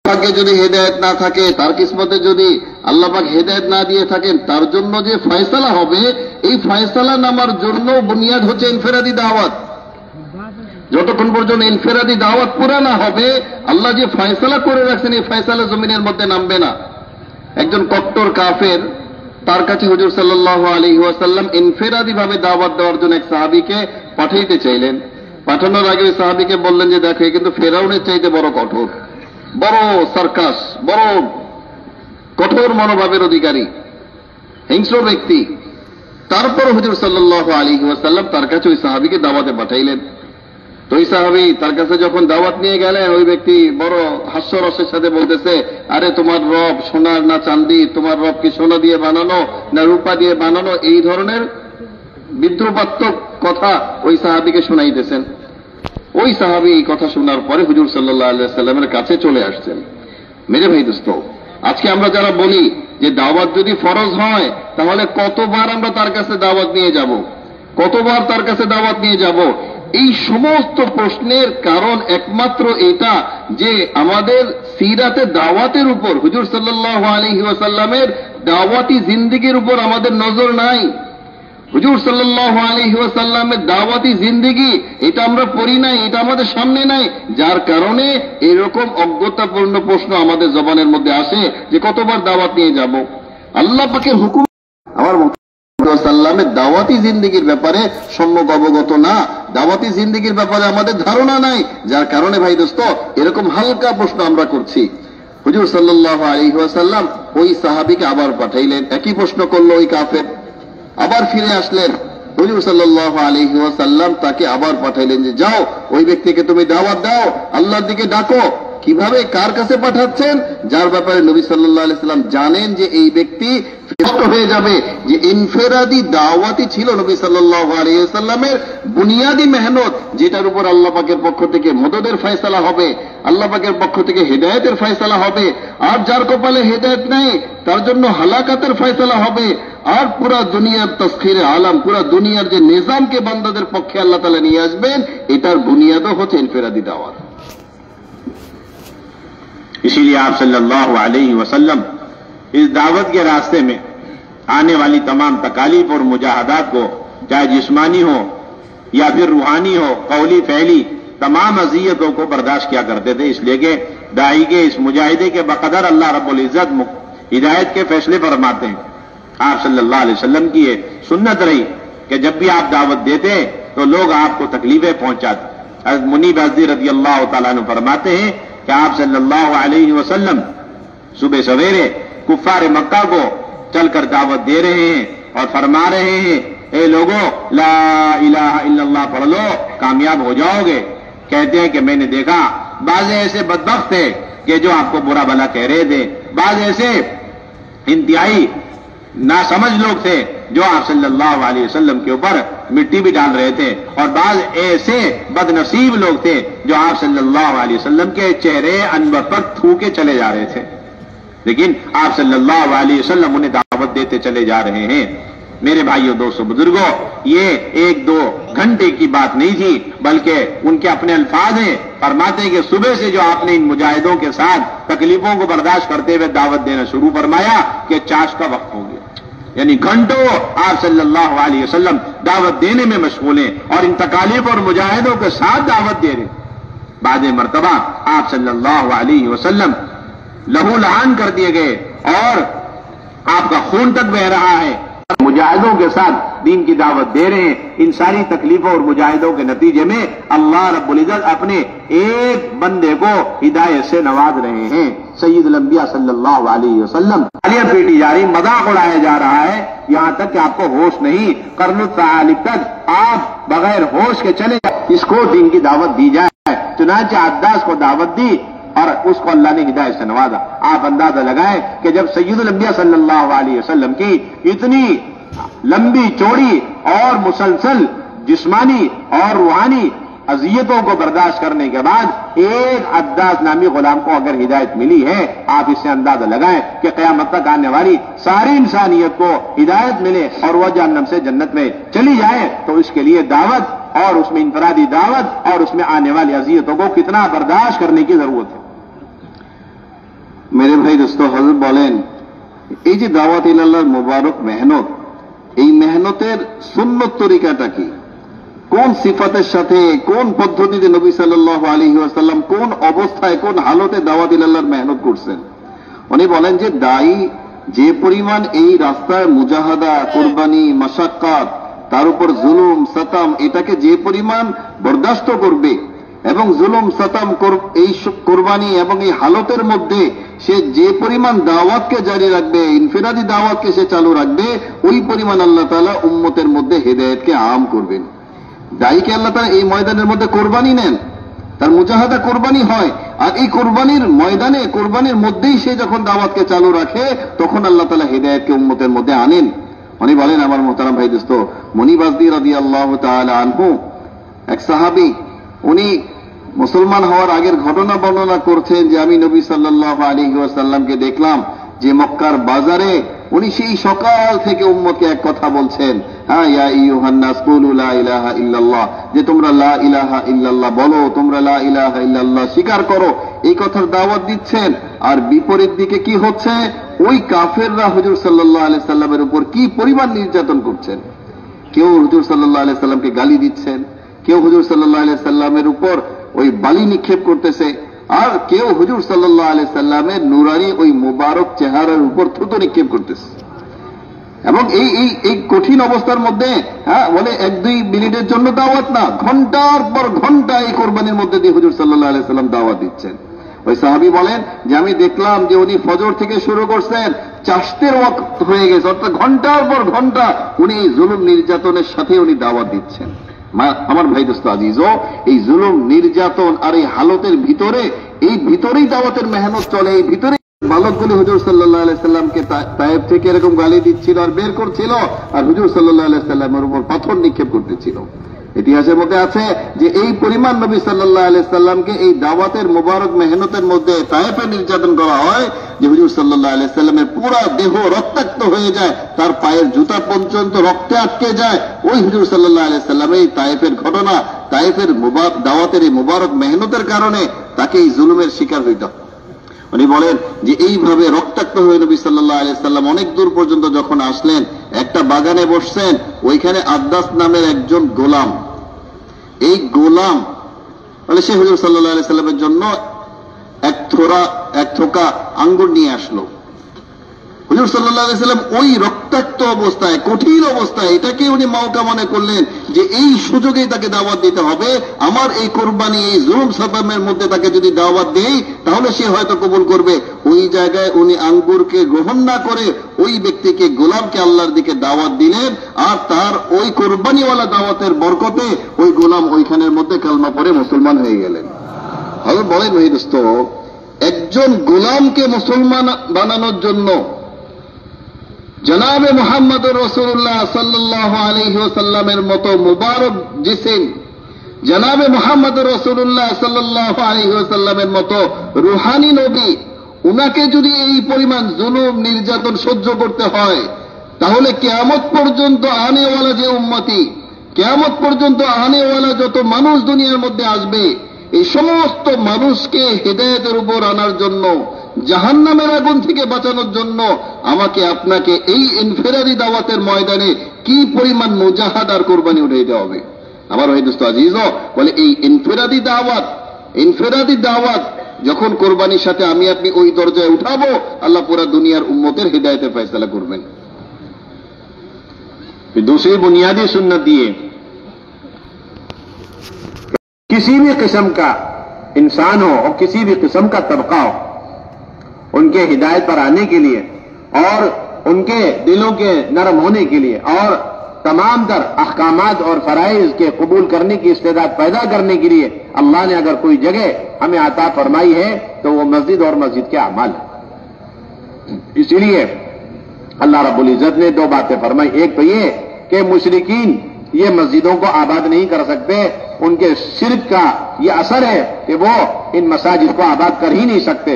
ভাগ্যে যদি হেদায়েত না থাকে, তার কিসমতে যদি আল্লাহ পাক হেদায়েত না দিয়ে থাকেন, তার জন্য যে ফয়সালা হবে, এই ফয়সালা নামার জন্য বুনিয়াদ হচ্ছে ইনফিরাদি দাওয়াত। যতক্ষণ পর্যন্ত ইনফিরাদি দাওয়াত পুরা না হবে, আল্লাহ যে ফয়সালা করে রাখছেন এই ফয়সালা জমিনের মধ্যে নামবে না। একজন কট্টর কাফের, তার কাছে হুজুর সাল্লাল্লাহু আলাইহি ওয়াসাল্লাম ইনফিরাদি ভাবে দাওয়াত দেওয়ার জন্য এক সাহাবীকে পাঠাইতে চাইলেন। পাঠানোর আগে ওই সাহাবীকে বললেন যে দেখো, কিন্তু ফেরাউনের চাইতে বড় কঠোর, বড় সার্কাস, বড় কঠোর মনোভাবের অধিকারী, হিংস্র ব্যক্তি। তারপর হুজুর সাল্লাল্লাহু আলাইহি ওয়াসাল্লাম তার কাছে ওই সাহাবীকে দাওয়াতে পাঠাইলেন। তো ওই সাহাবী তার কাছে যখন দাওয়াত নিয়ে গেলেন, ওই ব্যক্তি বড় হাস্যরসের সাথে বলতেছে, আরে তোমার রব সোনার না চাঁদি, তোমার রব কি সোনা দিয়ে বানানো না রূপা দিয়ে বানানো, এই ধরনের বিদ্রুপাত্মক কথা ওই সাহাবীকে শোনাইতেছেন। ওই সাহাবী এই কথা শোনার পরে হুজুর সাল্লাল্লাহু আলাইহি ওয়াসাল্লামের কাছে চলে আসছেন। মেরে ভাই দোস্ত, আজকে আমরা যারা বলি যে দাওয়াত যদি ফরজ হয়, তাহলে কতবার আমরা তার কাছে দাওয়াত নিয়ে যাব, কতবার তার কাছে দাওয়াত নিয়ে যাব? এই সমস্ত প্রশ্নের কারণ একমাত্র এটা যে আমাদের সিরাতে দাওয়াতের উপর, হুজুর সাল্লাল্লাহু আলাইহি ওয়াসাল্লামের দাওয়াতি জিন্দেগির উপর আমাদের নজর নাই। হুজুর সাল্লাল্লাহু আলাইহি ওয়াসাল্লামের দাওয়াতি জিন্দেগি এটা আমরা পড়ি নাই, এটা আমাদের সামনে নাই, যার কারণে এরকম অজ্ঞতাপূর্ণ প্রশ্ন আমাদের জবানের মধ্যে আসে যে কতবার দাওয়াত নিয়ে যাব। আল্লাহ পাকের হুকুম আমার সাল্লামের দাওয়াতি জিন্দেগির ব্যাপারে সম্যক অবগত না, দাওয়াতি জিন্দেগির ব্যাপারে আমাদের ধারণা নাই, যার কারণে ভাই দোস্ত এরকম হালকা প্রশ্ন আমরা করছি। হুজুর সাল্লাল্লাহু আলাইহি ওয়াসাল্লাম ওই সাহাবীকে আবার পাঠাইলেন, একই প্রশ্ন করলো ওই কাফের, আবার ফিরে আসলেন। হুজুর সাল্লাল্লাহু আলাইহি ওয়াসাল্লাম তাকে আবার পাঠাইলেন যে যাও, ওই ব্যক্তিকে তুমি দাওয়াত দাও, আল্লাহর দিকে ডাকো। কিভাবে, কার কাছে পাঠাচ্ছেন? যার ব্যাপারে নবী সাল্লাল্লাহু আলাইহি ওয়াসাল্লাম জানেন যে এই ব্যক্তি নষ্ট হয়ে যাবে। যে ইনফিরাদি দাওয়াতি ছিল নবী সাল্লাল্লাহু আলাইহি ওয়াসাল্লামের বুনিয়াদি মেহনত, যেটার উপর আল্লাহ পাকের পক্ষ থেকে মদদের ফয়সালা হবে, আল্লাহ পাকের পক্ষ থেকে হেদায়েতের ফয়সালা হবে। আর যার কপালে হেদায়েত নেই তার জন্য হালাকাতের ফয়সালা হবে। আর পুরা দুনিয়ার তাসখিরে আলম, পুরা দুনিয়ার যে নিজামকে বান্দাদের পক্ষে আল্লাহ তাআলা নিয়ে আসবেন, এটার বুনিয়াদও হচ্ছে ইনফিরাদি দাওয়াত। इसीलिए आप सल्लल्लाहु अलैहि वसल्लम इस दावत के रास्ते में आने वाली तमाम तकालीफ और मुजाहदात को, चाहे जिस्मानी हो या फिर रूहानी हो, कौली फैली, तमाम अजियतों को बर्दाश्त किया करते थे। इसलिए कि दाई के इस मुजाहिदे के बकदर अल्लाह रब्बुल इज्जत हिदायत के फैसले फरमाते हैं। आप सल्लल्लाहु अलैहि वसल्लम की ये सुन्नत रही कि जब भी आप दावत देते तो लोग आपको तकलीफें पहुंचाते। हज़रत मुनीब अज़दी रज़ी अल्लाह तआला अन्हु फरमाते हैं कि आप सल्लल्लाहु अलैहि वसल्लम सुबह सवेरे कुफ्फार मक्का को चलकर दावत दे रहे हैं और फरमा रहे हैं, ए लोगों ला इलाहा इल्लल्लाह पढ़ लो, कामयाब हो जाओगे। कहते हैं कि मैंने देखा बाज ऐसे बदबख्त थे कि जो आपको बुरा भला कह रहे थे, बाज ऐसे इंतहाई नासमझ लोग थे जो आप सल्लल्लाहु अलैहि वसल्लम के ऊपर मिट्टी भी डाल रहे थे, और बाज ऐसे बदनसीब लोग थे जो आप सल्लल्लाहु अलैहि वसल्लम के चेहरे अनवर पर थूके चले जा रहे थे। लेकिन आप सल्लल्लाहु अलैहि वसल्लम उन्हें दावत देते चले जा रहे हैं। मेरे भाइयों, दोस्तों, बुजुर्गों, ये एक दो घंटे की बात नहीं थी, बल्कि उनके अपने अल्फाज हैं। फरमाते हैं कि सुबह से जो आपने इन मुजाहिदों के साथ तकलीफों को बर्दाश्त करते हुए दावत देना शुरू फरमाया कि चाश का वक्त हो गया। यानी घंटों आप सल्लल्लाहु अलैहि वसल्लम दावत देने में मशगूल हैं और इन तकालीफ और मुजाहिदों के साथ दावत दे रहे। बाद मर्तबा आप सल्लल्लाहु अलैहि वसल्लम लहू लहान कर दिए गए और आपका खून तक बह रहा है। मुजाहिदों के साथ दीन की दावत दे रहे हैं। इन सारी तकलीफों और मुजाहिदों के नतीजे में अल्लाह रब्बुल इज्जत अपने एक बंदे को हिदायत से नवाज रहे हैं, सय्यदुल अंबिया सल्लल्लाहु अलैहि वसल्लम। गालियां पीटी जा रही, मजाक उड़ाया जा रहा है, यहां तक कि आपको होश नहीं, कर्नुत सालिब तक आप बगैर होश के चले जाए। इसको दीन की दावत दी जाए। चुनांचे अद्दास को दावत दी और उसको अल्लाह ने हिदायत से नवाजा। आप अंदाजा लगाएं कि जब सय्यदुल अंबिया सल्लल्लाहु अलैहि वसल्लम की इतनी लंबी चौड़ी और मुसलसल जिस्मानी और रूहानी अजियतों को बर्दाश्त करने के बाद एक अद्दास नामी गुलाम को अगर हिदायत मिली है, आप इससे अंदाजा लगाएं कि क़यामत तक आने वाली सारी इंसानियत को हिदायत मिले और वह जहन्नम से जन्नत में चली जाए, तो इसके लिए दावत और उसमें इनफरादी दावत और उसमें आने वाली अजियतों को कितना बर्दाश्त करने की जरूरत है। মেরে ভাই দোস্ত, হযরত বলেন এই যে দাওয়াত ইলাল্লাহর মুবারক মেহনত, এই মেহনতের সুন্নত তরিকাটা কি, কোন সিফাতের সাথে কোন পদ্ধতিতে নবী সাল্লাল্লাহু আলাইহি ওয়াসাল্লাম কোন অবস্থায় কোন হালতে দাওয়াত ইলাল্লাহর মেহনত করছেন। উনি বলেন যে দায়ী যে পরিমাণ এই রাস্তায় মুজাহাদা, কুরবানি, মাশাক্কাত, তার উপর জুলুম সাতাম, এটাকে যে পরিমাণ বরদাস্ত করবে এবং জুলুম সাতাম এই কুরবানি এবং এই হালতের মধ্যে সে যে পরিমাণ দাওয়াতকে জারি রাখবে, ইনফিরাদি দাওয়াতকে সে চালু রাখবে, ওই পরিমাণ আল্লাহ তাআলা উম্মতের মধ্যে হেদায়েতকে আম করবেন। দায়ীকে আল্লাহ তাআলা এই ময়দানের মধ্যে কোরবানি নেন, তার মুজাহাদা কোরবানি হয়, আর এই কোরবানির ময়দানে কোরবানির মধ্যেই সে যখন দাওয়াতকে চালু রাখে তখন আল্লাহ তাআলা হেদায়েতকে উম্মতের মধ্যে আনেন। উনি বলেন, আমার মোহতারাম ভাই দোস্ত, মুনিব আজদি রাদিয়াল্লাহু তাআলা আনহু এক সাহাবী, উনি মুসলমান হওয়ার আগের ঘটনা বর্ণনা করছেন যে আমি নবী সাল্লাল্লাহু আলাইহি ওয়াসাল্লামকে দেখলাম যে মক্কার বাজারে উনি সেই সকাল থেকে উম্মতকে এক কথা বলছেন, হ্যাঁ, ইয়া আইয়ুহান নাস কুলু লা ইলাহা ইল্লাল্লাহ, যে তোমরা লা ইলাহা ইল্লাল্লাহ বলো, তোমরা লা ইলাহা ইল্লাল্লাহ স্বীকার করো, এই কথার দাওয়াত দিচ্ছেন। আর বিপরীত দিকে কি হচ্ছে, ওই কাফেররা হুজুর সাল্লাল্লাহু আলাইহি সাল্লামের উপর কি পরিমাণ নির্যাতন করছেন। কেউ হুজুর সাল্লাল্লাহু আলাইহি সাল্লামকে গালি দিচ্ছেন, কেউ হুজুর সাল্লাল্লাহু আলাইহি সাল্লামের উপর ওই বালি নিক্ষেপ করতেছে, আর কেউ হুজুর সাল্লাল্লাহু আলাইহি সাল্লামের নুরানি ওই মুবারক চেহারার উপর থুতু নিক্ষেপ করতেছে। এবং এই কঠিন অবস্থার মধ্যে, হ্যাঁ, বলে 1-2 মিনিটের জন্য দাওয়াত না, ঘন্টার পর ঘন্টা এই কোরবানির মধ্যে দিয়ে হুজুর সাল্লাল্লাহু আলাইহি সাল্লাম দাওয়াত দিচ্ছেন। ওই সাহাবী বলেন যে আমি দেখলাম যে উনি ফজর থেকে শুরু করছেন, চাশতের ওয়াক্ত হয়ে গেছে, অর্থাৎ ঘন্টার পর ঘন্টা উনি এই জুলুম নির্যাতনের সাথে উনি দাওয়াত দিচ্ছেন। আমার ভাই দোস্ত আজিজ, এই জুলুম নির্যাতন আর এই হালতের ভিতরে, এই ভিতরেই দাওয়াতের মেহনত চলে, এই ভিতরে বালকগুলি হুজুর সাল্লাল্লাহু আলাইহি সাল্লামকে তায়েব থেকে এরকম গালি দিচ্ছিল আর বের করছিল, আর হুজুর সাল্লাল্লাহু আলাইহি সাল্লামের উপর পাথর নিক্ষেপ করতেছিল। ইতিহাসের মধ্যে আছে যে এই পরিমাণ নবী সাল্লাল্লাহু আলাইহি সাল্লামকে এই দাওয়াতের মুবারক মেহনতের মধ্যে তায়েফে নির্যাতন করা হয় যে হুজুর সাল্লাল্লাহু আলাইহি সাল্লামের পুরো দেহ রক্তাক্ত হয়ে যায়, তার পায়ের জুতা পর্যন্ত রক্তে আটকে যায়। ওই হুজুর সাল্লাল্লাহু আলাইহি সাল্লাম এই তায়েফের ঘটনা, তায়েফের দাওয়াতের এই মুবারক মেহনতের কারণে তাকে এই জুলুমের শিকার হইতে হয়। উনি বলেন যে এইভাবে রক্তাক্ত হয়ে নবী সাল্লাল্লাহু আলাইহি সাল্লাম অনেক দূর পর্যন্ত যখন আসলেন, একটা বাগানে বসছেন, ওইখানে আদ্দাস নামের একজন গোলাম, এই গোলাম বলে সে হুজুর সাল্লাল্লাহু আলাইহি সাল্লামের জন্য এক থোকা আঙ্গুর নিয়ে আসলো। হুজুর সাল্লাল্লাহু আলাইহি সাল্লাম ওই রক্তাক্ত অবস্থায়, কঠিন অবস্থায়, এটাকে উনি মওকা মনে করলেন যে এই সুযোগেই তাকে দাওয়াত দিতে হবে। আমার এই কোরবানি, এই জুলুম সাতামের মধ্যে তাকে যদি দাওয়াত দেই তাহলে সে হয়তো কবুল করবে। ওই জায়গায় উনি আঙ্গুরকে গ্রহণ না করে ওই ব্যক্তিকে, গোলামকে আল্লাহর দিকে দাওয়াত দিলেন, আর তার ওই কোরবানিওয়ালা দাওয়াতের বরকতে ওই গোলাম ওইখানের মধ্যে কালমা পড়ে মুসলমান হয়ে গেলেন। হযরত বলেন, ভাই দোস্ত, একজন গোলামকে মুসলমান বানানোর জন্য জনাবে মুহাম্মদ রাসূলুল্লাহ সাল্লাল্লাহু আলাইহি ওয়াসাল্লামের মতো মুবারক জিসিম, জনাবে মুহাম্মদ রাসূলুল্লাহ সাল্লাল্লাহু আলাইহি ওয়াসাল্লামের মতো রূহানী নবী, উনাকে যদি এই পরিমাণ জুলুম নির্যাতন সহ্য করতে হয়, তাহলে কিয়ামত পর্যন্ত আনেওয়ালা যে উম্মতি, কিয়ামত পর্যন্ত আনেওয়ালা যত মানুষ দুনিয়ার মধ্যে আসবে, এই সমস্ত মানুষকে হেদায়েতের উপর আনার জন্য, জাহান্নামের আগুন থেকে বাঁচানোর জন্য আমাকে আপনাকে এই ইনফিরাদি দাওয়াতের ময়দানে কি পরিমাণ মুজাহাদার কোরবানি উঠাইতে হবে। আমার ভাই দোস্ত আজিজ, বলে এই ইনফিরাদি দাওয়াত যখন কোরবানির সাথে আমি আপনি ওই দরজায় উঠাবো, আল্লাহ পুরা দুনিয়ার উম্মতের হিদায়তের ফয়সালা করবেন। दूसरी बुनियादी सुन्नत ये, किसी भी किस्म का इंसान हो और किसी भी किस्म का तबका हो, उनके हिदायत पर आने के लिए और उनके दिलों के नरम होने के लिए और तमाम तर अहकामात और फराइज के कबूल करने की इस्तेदाद पैदा करने के लिए अल्लाह ने अगर कोई जगह हमें अता फरमाई है तो वो मस्जिद और मस्जिद के अमाल है। इसीलिए अल्लाह रब्बुल इज्जत ने 2 बातें फरमाई। एक तो ये कि मुशरिकीन ये मस्जिदों को आबाद नहीं कर सकते, उनके शिर्क का ये असर है कि वो इन मसाजिद को आबाद कर ही नहीं सकते,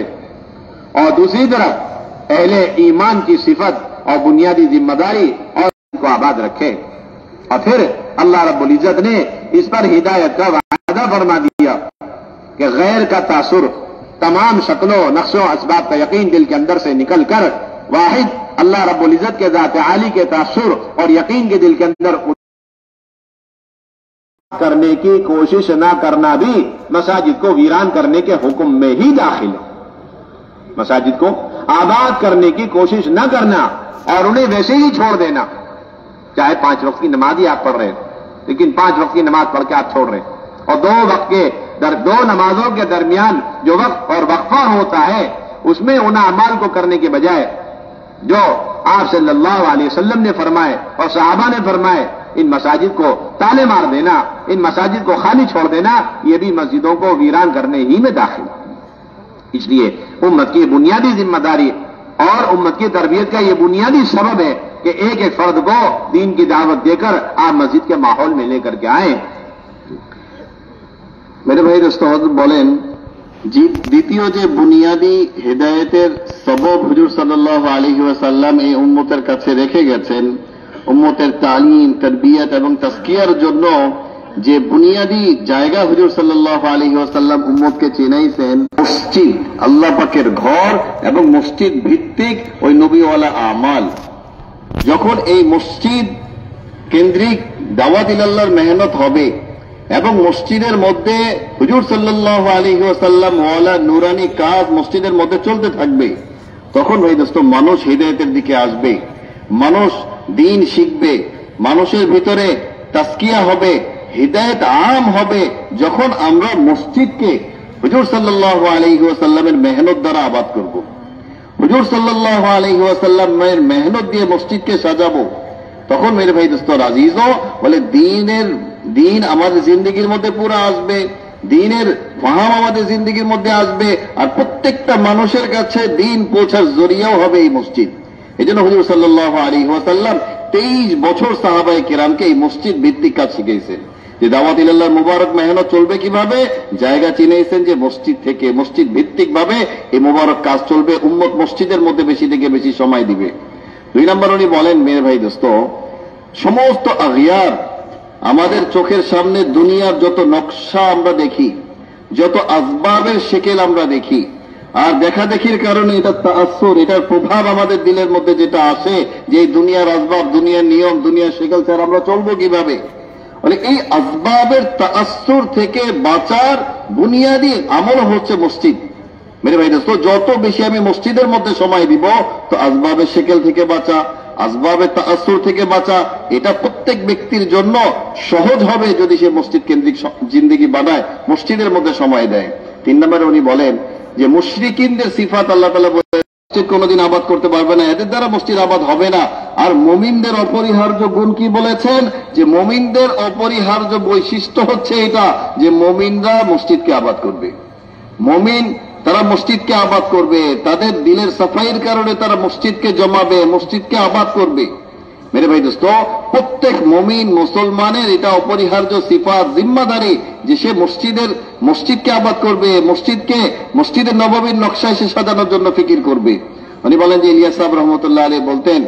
और दूसरी तरफ अहले ईमान की सिफत और बुनियादी जिम्मेदारी और को आबाद रखे। और फिर अल्लाह रब्बुल इज्जत ने इस पर हिदायत का वादा फरमा दिया कि गैर का तासुर तमाम शक्लों नक्शों असबाब का यकीन दिल के अंदर से निकल कर वाहिद अल्लाह रब्बुल इज्जत के ज़ात आली के तासुर और यकीन के दिल के अंदर करने की कोशिश ना करना भी मसाजिद को वीरान करने के हुक्म में ही दाखिल है। मसाजिद को आबाद करने की कोशिश न करना और उन्हें वैसे ही छोड़ देना, चाहे 5 वक्त की नमाज ही आप पढ़ रहे हैं, लेकिन 5 वक्त की नमाज पढ़ के आप छोड़ रहे हैं, और 2 नमाजों के दरमियान जो वक्त और वक्फा होता है उसमें उन अमाल को करने के बजाय जो आप सल्लल्लाहु अलैहि वसल्लम ने फरमाए और सहाबा ने फरमाए, इन मसाजिद को ताले मार देना, इन मसाजिद को खाली छोड़ देना, यह भी मस्जिदों को वीरान करने ही में दाखिल। इसलिए उम्मत की बुनियादी जिम्मेदारी और उम्मत की तरबियत का यह बुनियादी सबब है कि एक एक फर्द को दीन की दावत देकर आप मस्जिद के माहौल में लेकर के आए। मेरे भाई दोस्तों बोलें দ্বিতীয় যে বুনিয়াদি হেদায়েতের সবব হুজুর সাল্লাল্লাহু আলাইহি ওয়াসাল্লাম এই উম্মতের কাছে রেখে গেছেন, উম্মতের তালিম তারবিয়ত এবং তাজকিয়ার জন্য যে বুনিয়াদি জায়গা হুজুর সাল্লাল্লাহু আলাইহি ওয়াসাল্লাম উম্মতকে চিনাইছেন, মসজিদ আল্লাহ পাকের ঘর এবং মসজিদ ভিত্তিক ওই নবীওয়ালা আমাল। যখন এই মসজিদ কেন্দ্রিক দাওয়াত ইলাল্লাহর মেহনত হবে এবং মসজিদের মধ্যে হুজুর সাল্লাল্লাহু আলাইহি ওয়াসাল্লাম ওয়ালা নুরানি কাজ মসজিদের মধ্যে চলতে থাকবে, তখন ভাই দোস্ত মানুষ হিদায়াতের দিকে আসবে, মানুষ দ্বীন শিখবে, মানুষের ভিতরে তাজকিয়া হবে, হিদায়াত আম হবে। যখন আমরা মসজিদকে হুজুর সাল্লাল্লাহু আলাইহি ওয়াসাল্লামের মেহনত দ্বারা আবাদ করব, হুজুর সাল্লাল্লাহু আলাইহি ওয়াসাল্লামের মেহনত দিয়ে মসজিদকে সাজাবো, তখন মেরে ভাই দোস্ত আজিজও বলে দিন আমাদের জিন্দগির মধ্যে পুরো আসবে, দিনের ফাহাম আমাদের জিন্দগির মধ্যে আসবে, আর প্রত্যেকটা মানুষের কাছে দিন পৌঁছার জরিয়াও হবে এই মসজিদ। এই জন্য হুজুর সাল্লাল্লাহু আলাইহি ওয়াসাল্লাম 23 বছর সাহাবায়ে কেরামকে এই মসজিদ ভিত্তিক কাজ শিখিয়েছেন যে দাওয়াত ইলাল্লাহর মুবারক মেহনত চলবে কিভাবে, জায়গা চিনেছেন যে মসজিদ থেকে মসজিদ ভিত্তিক ভাবে এই মুবারক কাজ চলবে, উম্মত মসজিদের মধ্যে বেশি থেকে বেশি সময় দিবে। 2 নম্বর উনি বলেন মেরে ভাই দোস্ত সমস্ত আগিয়ার আমাদের চোখের সামনে দুনিয়ার যত নকশা আমরা দেখি, যত আসবাবের শেকেল আমরা দেখি, আর দেখা দেখির কারণে এটা তাআসসুর, এটার প্রভাব আমাদের দিলের মধ্যে যেটা আসে যে এই দুনিয়ার আসবাব, দুনিয়ার নিয়ম, দুনিয়ার শেকেল ছাড়া আমরা চলবো কিভাবে, মানে এই আসবাবের তাআসসুর থেকে বাঁচার বুনিয়াদি আমল হচ্ছে মসজিদ। মেরে ভাই দোস্ত যত বেশি আমি মসজিদের মধ্যে সময় দিব তো আসবাবের শেকেল থেকে বাঁচা, আসবাবের তাআসসুর থেকে বাঁচা, এটা প্রত্যেক ব্যক্তির জন্য সহজ হবে যদি সে মসজিদ কেন্দ্রিক জিন্দেগি বানায়, মসজিদের মধ্যে সময় দেয়। 3 নম্বরে উনি বলেন যে মুশরিকিনদের সিফাত আল্লাহ তাআলা বলেন মসজিদ কোনদিন আবাদ করতে পারবে না, এদের দ্বারা মসজিদ আবাদ হবে না। আর মুমিনদের অপরিহার্য গুণ কি বলেছেন যে মুমিনদের অপরিহার্য বৈশিষ্ট্য হচ্ছে এটা যে মুমিনরা মসজিদকে আবাদ করবে, মুমিন তারা মসজিদকে আবাদ করবে, তাদের দিলের সাফাইয়ের কারণে তারা মসজিদকে জমাবে, মসজিদকে আবাদ করবে। মেরে ভাই দোস্ত প্রত্যেক মুমিন মুসলমানের এটা অপরিহার্য সিফাত, জিম্মাদারি যে সে মসজিদকে আবাদ করবে, মসজিদের নববীর নকশায় সে সাজানোর জন্য ফিকির করবে। উনি বলেন যে ইলিয়াস সাহেব রহমতুল্লাহ আলাইহি বলতেন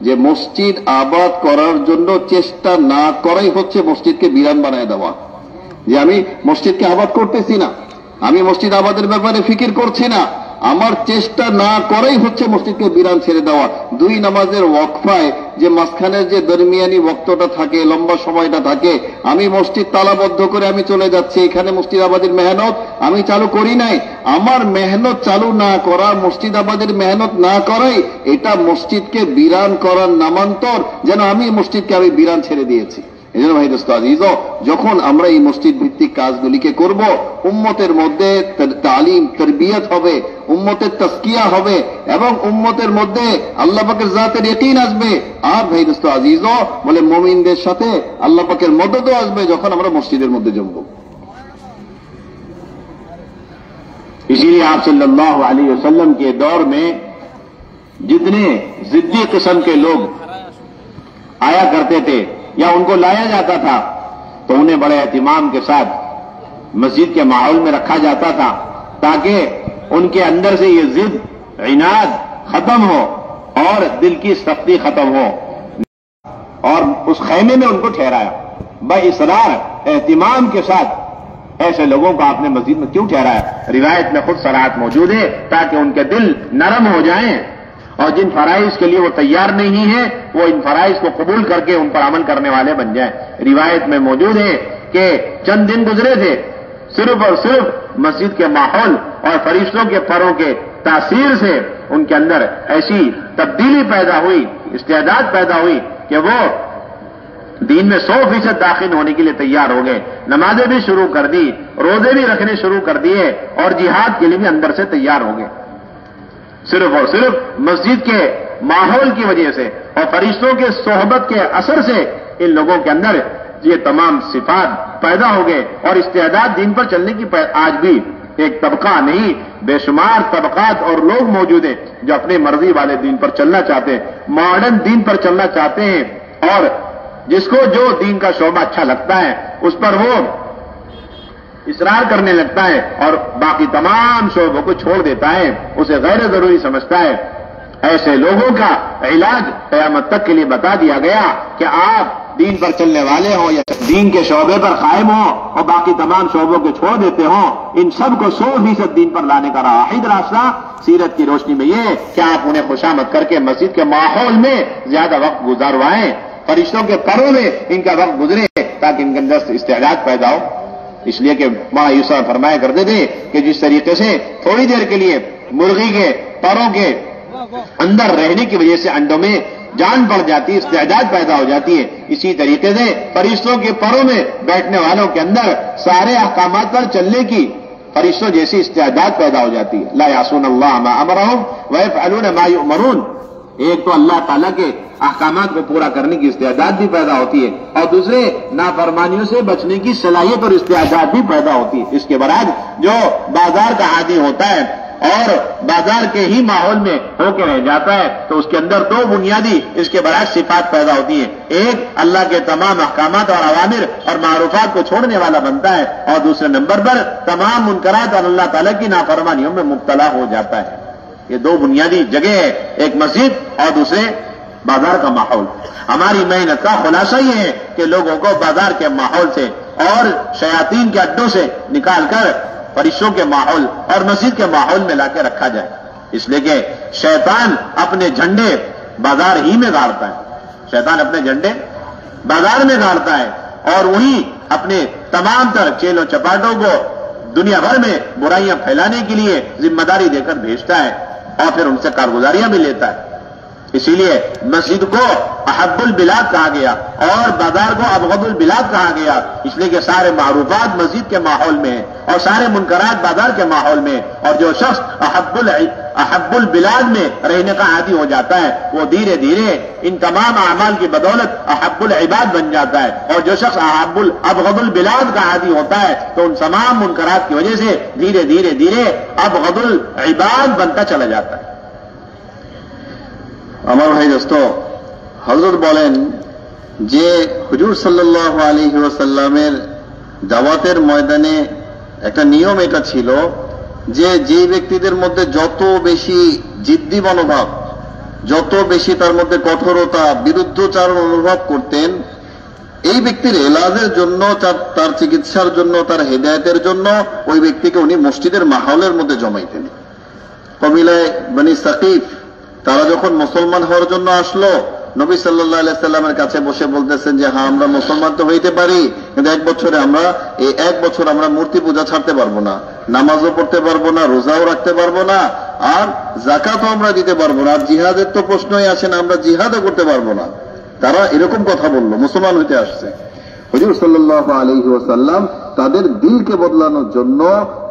যে মসজিদ আবাদ করার জন্য চেষ্টা না করাই হচ্ছে মসজিদকে বিরান বানায় দেওয়া, যে আমি মসজিদকে আবাদ করতেছি না, আমি মসজিদ আবাদের ব্যাপারে ফিকির করছি না, আমার চেষ্টা না করাই হচ্ছে মসজিদকে বিরান ছেড়ে দেওয়া। 2 নামাজের ওয়াকফায় যে মাঝখানের যে দরমিয়ানি ওয়াক্তটা থাকে, লম্বা সময়টা থাকে, আমি মসজিদ তালাবদ্ধ করে আমি চলে যাচ্ছি, এখানে মসজিদ আবাদের মেহনত আমি চালু করি নাই। আমার মেহনত চালু না করা, মসজিদ আবাদের মেহনত না করাই এটা মসজিদকে বিরান করার নামান্তর, যেন আমি মসজিদকে আমি বিরান ছেড়ে দিয়েছি। এই জন্য ভাই দোস্ত আজিজ যখন আমরা এই মসজিদ ভিত্তিক কাজগুলিকে করব, উম্মতের মধ্যে তালিম তারবিয়ত হবে, উম্মতের তাজকিয়া হবে এবং উম্মতের মধ্যে আল্লাহ পাকের জাতের ইয়াকিন আসবে। আর ভাই দোস্ত আজিজ বলে মুমিনদের সাথে আল্লাহ পাকের মদদও আসবে যখন আমরা মসজিদের মধ্যে জমব। इसीलिए आप सल्लल्लाहु अलैहि वसल्लम के दौर में जितने जिद्दी किस्म के लोग आया करते थे या उनको लाया जाता था तो उन्हें बड़े एहतिमाम के साथ मस्जिद के माहौल में रखा जाता था ताकि उनके अंदर से ये जिद इनाद खत्म हो और दिल की सख्ती खत्म हो, और उस खैमे में उनको ठहराया, इसरार एहतिमाम के साथ ऐसे लोगों को आपने मस्जिद में क्यों ठहराया? रिवायत में खुद सराहत मौजूद है ताकि उनके दिल नरम हो जाएं और जिन फराइज के लिए वो तैयार नहीं है वो इन फराइज को कबूल करके उन पर अमल करने वाले बन जाएं। रिवायत में मौजूद है कि चंद दिन गुजरे थे, सिर्फ और सिर्फ मस्जिद के माहौल और फरिश्तों के परों के तासीर से उनके अंदर ऐसी तब्दीली पैदा हुई, इस्तेदाद पैदा हुई कि वो दीन में 100% दाखिल होने के लिए तैयार हो गए। नमाजें भी शुरू कर दी, रोजे भी रखने शुरू कर दिए और जिहाद के लिए भी अंदर से तैयार हो गए, सिर्फ और सिर्फ मस्जिद के माहौल की वजह से और फरिश्तों के सोहबत के असर से इन लोगों के अंदर ये तमाम सिफात पैदा हो गए और इस्तेदाद दीन पर चलने की आज भी एक तबका नहीं बेशुमार तबकात और लोग मौजूद हैं जो अपनी मर्जी वाले दीन पर चलना चाहते हैं, मॉडर्न दीन पर चलना चाहते हैं और जिसको जो दीन का शोभा अच्छा लगता है उस पर वो इसरार करने लगता है और बाकी तमाम शोबों को छोड़ देता है, उसे गैर जरूरी समझता है। ऐसे लोगों का इलाज क़यामत तक के लिए बता दिया गया कि आप दीन पर चलने वाले हो या दीन के शोबे पर कायम हो और बाकी तमाम शोबों को छोड़ देते हो, इन सब को 100% दीन पर लाने का वाहिद रास्ता सीरत की रोशनी में ये कि आप उन्हें खुशामद करके मस्जिद के माहौल में ज्यादा वक्त गुजारवाएं, फरिश्तों के परों में इनका वक्त गुजरे ताकि इनके अंदर इस्तेदाद पैदा हो। इसलिए कि मौलाना यूसुफ फरमाया करते थे कि जिस तरीके से थोड़ी देर के लिए मुर्गी के परों के अंदर रहने की वजह से अंडों में जान पड़ जाती है, इस्तेदाद पैदा हो जाती है, इसी तरीके से फरिश्तों के परों में बैठने वालों के अंदर सारे अहकामात पर चलने की फरिश्तों जैसी इस्तेदाद पैदा हो जाती है। ला यासून अल्लाह मा अमरहुम व यफअलून मा युअमरून। एक तो अल्लाह ताला के अहकामात को पूरा करने की इस्तेदाद भी पैदा होती है और दूसरे नाफरमानियों से बचने की सलाहियत और इस्तेदाद भी पैदा होती है। इसके बराबर जो बाजार का आदी होता है और बाजार के ही माहौल में होकर रह जाता है तो उसके अंदर दो बुनियादी इसके बराबर सिफात पैदा होती है। एक अल्लाह के तमाम अहकामात और अवामिर और मारूफात को छोड़ने वाला बनता है और दूसरे नंबर पर तमाम मुनकरात और अल्लाह ताला की नाफरमानियों में मुब्तला हो जाता है। ये दो बुनियादी जगह है, एक मस्जिद और दूसरे बाजार का माहौल। हमारी मेहनत का खुलासा ये है कि लोगों को बाजार के माहौल से और शयातीन के अड्डों से निकालकर फरिश्तों के माहौल और मस्जिद के माहौल में लाकर रखा जाए, इसलिए कि शैतान अपने झंडे बाजार ही में गाड़ता है, शैतान अपने झंडे बाजार में गाड़ता है और वही अपने तमाम तरह चेलों चपाटों को दुनिया भर में बुराइयां फैलाने के लिए जिम्मेदारी देकर भेजता है और फिर उनसे कारगुजारियां भी लेता है। इसीलिए मस्जिद को अहब्बुल बिलाद कहा गया और बाजार को अबगदुल बिलाद कहा गया, इसलिए कि सारे मारूफात मस्जिद के माहौल में और सारे मुनकरात बाजार के माहौल में, और जो शख्स अहब्बुल बिलाद में रहने का आदी हो जाता है वो धीरे धीरे इन तमाम अमाल की बदौलत अहब्बुल इबाद बन जाता है, और जो शख्स अबगदुल बिलाद का आदी होता है तो उन तमाम मुनकरात की वजह से धीरे धीरे धीरे अबगदुल इबाद बनता चला जाता है। আমার ভাই দোস্ত, হযরত বলেন যে হুজুর সাল্লাল্লাহু আলাইহি ওয়াসাল্লামের দাওয়াতের ময়দানে একটা নিয়ম এটা ছিল যে যে ব্যক্তিদের মধ্যে যত বেশি জিদ্দি মনোভাব, যত বেশি তার মধ্যে কঠোরতা, বিরুদ্ধচারণ অনুভব করতেন, এই ব্যক্তির এলাজের জন্য, তার চিকিৎসার জন্য, তার হেদায়েতের জন্য ওই ব্যক্তিকে উনি মসজিদের মাহৌলের মধ্যে জমাইতেন। কবিলায়ে বনি সাকিফ তারা যখন মুসলমান হওয়ার জন্য আসলো, নবী সাল্লাল্লাহু আলাইহি সাল্লামের কাছে বসে বলতেছেন যে হ্যাঁ আমরা মুসলমান তো হইতে পারি, কিন্তু এক বছর আমরা মূর্তি পূজা ছাড়তে পারবো না, নামাজও পড়তে পারবো না, রোজাও রাখতে পারবো না, আর যাকাতও আমরা দিতে পারবো না, আর জিহাদের তো প্রশ্নই আসে না, আমরা জিহাদও করতে পারবো না। তারা এরকম কথা বললো, মুসলমান হইতে আসছে। হুজুর সাল্লাল্লাহু আলাইহি ওয়াসাল্লাম তাদের দিলকে বদলানোর জন্য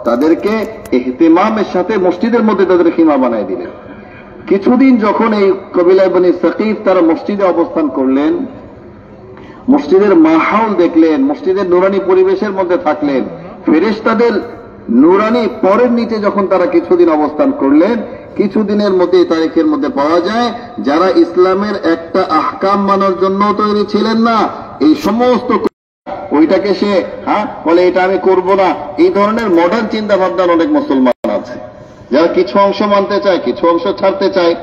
তাদেরকে ইহতিমামের সাথে মসজিদের মধ্যে তাদের খিমা বানায় দিলেন। কিছুদিন যখন এই কবিলায়ে বনি সাকিফ তারা মসজিদে অবস্থান করলেন, মসজিদের মাহৌল দেখলেন, মসজিদের নুরানি পরিবেশের মধ্যে থাকলেন, ফেরেশতাদের নুরানি পরের নিচে যখন তারা কিছুদিন অবস্থান করলেন, কিছুদিনের মধ্যে এই তারিখের মধ্যে পাওয়া যায় যারা ইসলামের একটা আহকাম মানার জন্য তৈরি ছিলেন না, এই সমস্ত ওইটাকে সে বলে এটা আমি করব না, এই ধরনের মডার্ন চিন্তা ভাবনার অনেক মুসলমান আছে যারা কিছু অংশ মানতে চায়, কিছু অংশ ছাড়তে চায়।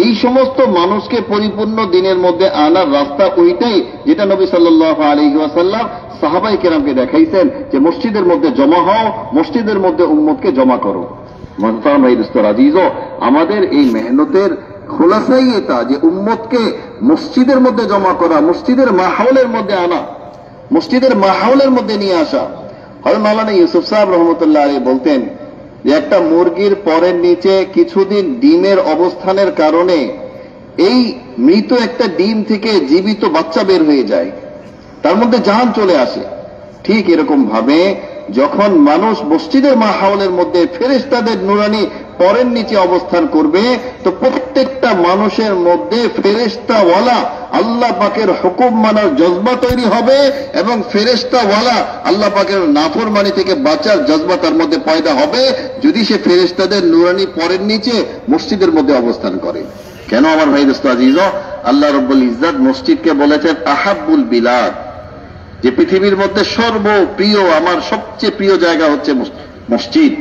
এই সমস্ত মানুষকে পরিপূর্ণ দিনের মধ্যে আনার রাস্তা ওইটাই যেটা নবী সাল্লাল্লাহু আলাইহি ওয়াসাল্লাম সাহাবাই কেরামকে দেখাইছেন যে মসজিদের মধ্যে জমা হও, মসজিদের মধ্যে উম্মতকে জমা করো। মোহতারাম ভাই দোস্ত আজিজো, আমাদের এই মেহনতের খোলাসাই এটা যে উম্মতকে মসজিদের মধ্যে জমা করা, মসজিদের মাহৌলের মধ্যে আনা, মসজিদের মাহৌলের মধ্যে নিয়ে আসা। হযরত মাওলানা ইউসুফ সাহেব রহমতুল্লাহ আলাইহি বলতেন যে একটা মুরগির পরের নিচে কিছুদিন ডিমের অবস্থানের কারণে এই মৃত একটা ডিম থেকে জীবিত বাচ্চা বের হয়ে যায়, তার মধ্যে জান চলে আসে। ঠিক এরকম ভাবে যখন মানুষ মসজিদের মাহৌলের মধ্যে ফেরেশতাদের নুরানি পরের নিচে অবস্থান করবে, তো প্রত্যেকটা মানুষের মধ্যে ফেরেশতাওয়ালা আল্লাহ পাকের হুকুম মানার জজবা তৈরি হবে এবং ফেরেশতাওয়ালা আল্লাহ পাকের নাফরমানি থেকে বাঁচার জজবা তার মধ্যে পয়দা হবে, যদি সে ফেরেশতাদের নুরানি পরের নিচে মসজিদের মধ্যে অবস্থান করে। কেন আমার ভাই দোস্ত আজিজ, আল্লাহ রব্বুল ইজ্জত মসজিদকে বলেছেন আহাব্বুল বিলাদ, যে পৃথিবীর মধ্যে সর্বপ্রিয়, আমার সবচেয়ে প্রিয় জায়গা হচ্ছে মসজিদ।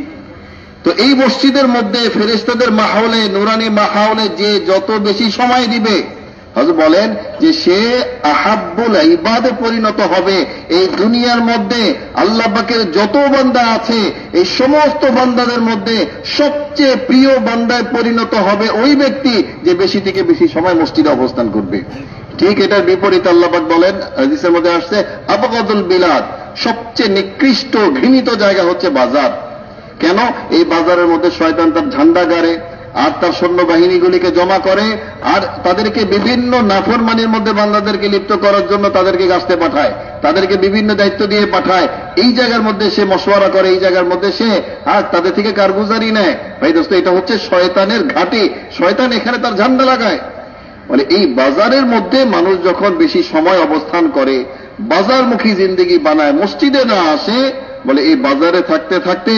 তো এই মসজিদের মধ্যে ফেরেশতাদের মাহৌলে, নুরানি মাহৌলে যে যত বেশি সময় দিবে, হযরত বলেন যে সে আহাব্বুল ইবাদে পরিণত হবে। এই দুনিয়ার মধ্যে আল্লাহ পাকের যত বান্দা আছে, এই সমস্ত বান্দাদের মধ্যে সবচেয়ে প্রিয় বান্দায় পরিণত হবে ওই ব্যক্তি যে বেশি থেকে বেশি সময় মসজিদে অবস্থান করবে। ঠিক এটার বিপরীত আল্লাহ পাক বলেন, হাদিসের মধ্যে আসছে আবগাদুল বিলাদ, সবচেয়ে নিকৃষ্ট ঘৃণিত জায়গা হচ্ছে বাজার। কেন? এই বাজারের মধ্যে শয়তান তার ঝান্ডা গাড়ে আর তার সৈন্যবাহিনীগুলিকে জমা করে আর তাদেরকে বিভিন্ন নাফরমানির মধ্যে বান্দাদেরকে লিপ্ত করার জন্য তাদেরকে গাছতে পাঠায়, তাদেরকে বিভিন্ন দায়িত্ব দিয়ে পাঠায়। এই জায়গার মধ্যে সে মশওয়ারা করে, এই জায়গার মধ্যে সে তাদের থেকে কারগুজারি নেয়। ভাই দোস্ত, এটা হচ্ছে শয়তানের ঘাঁটি, শয়তান এখানে তার ঝান্ডা লাগায়। বলে এই বাজারের মধ্যে মানুষ যখন বেশি সময় অবস্থান করে, বাজারমুখী জিন্দেগি বানায়, মসজিদে না আসে, বলে এই বাজারে থাকতে থাকতে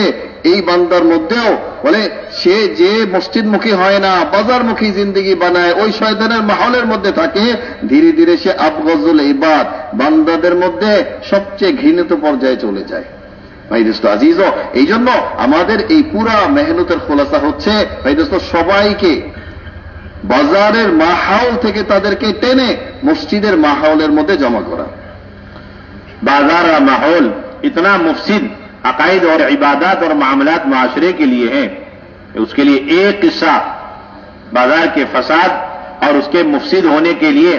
এই বান্দার মধ্যেও বলে সে যে মসজিদমুখী হয় না, বাজারমুখী জিন্দেগি বানায়, ওই শয়তানের মাহৌলের মধ্যে থাকে, ধীরে ধীরে সে আবগাজুল ইবাদ, বান্দাদের মধ্যে সবচেয়ে ঘৃণিত পর্যায়ে চলে যায়। ভাই দোস্ত আজিজ, এই জন্য আমাদের এই পুরা মেহনতের খোলাসা হচ্ছে ভাই দোস্ত সবাইকে বাজারের মাহৌল থেকে তাদেরকে টেনে মসজিদের মাহৌলের মধ্যে জমা করা। बाजार का माहौल इतना मुफसिद अकायद और इबादत और मामलात मुआशरे के लिए है, उसके लिए एक किस्सा बाजार के फसाद और उसके मुफसिद होने के लिए,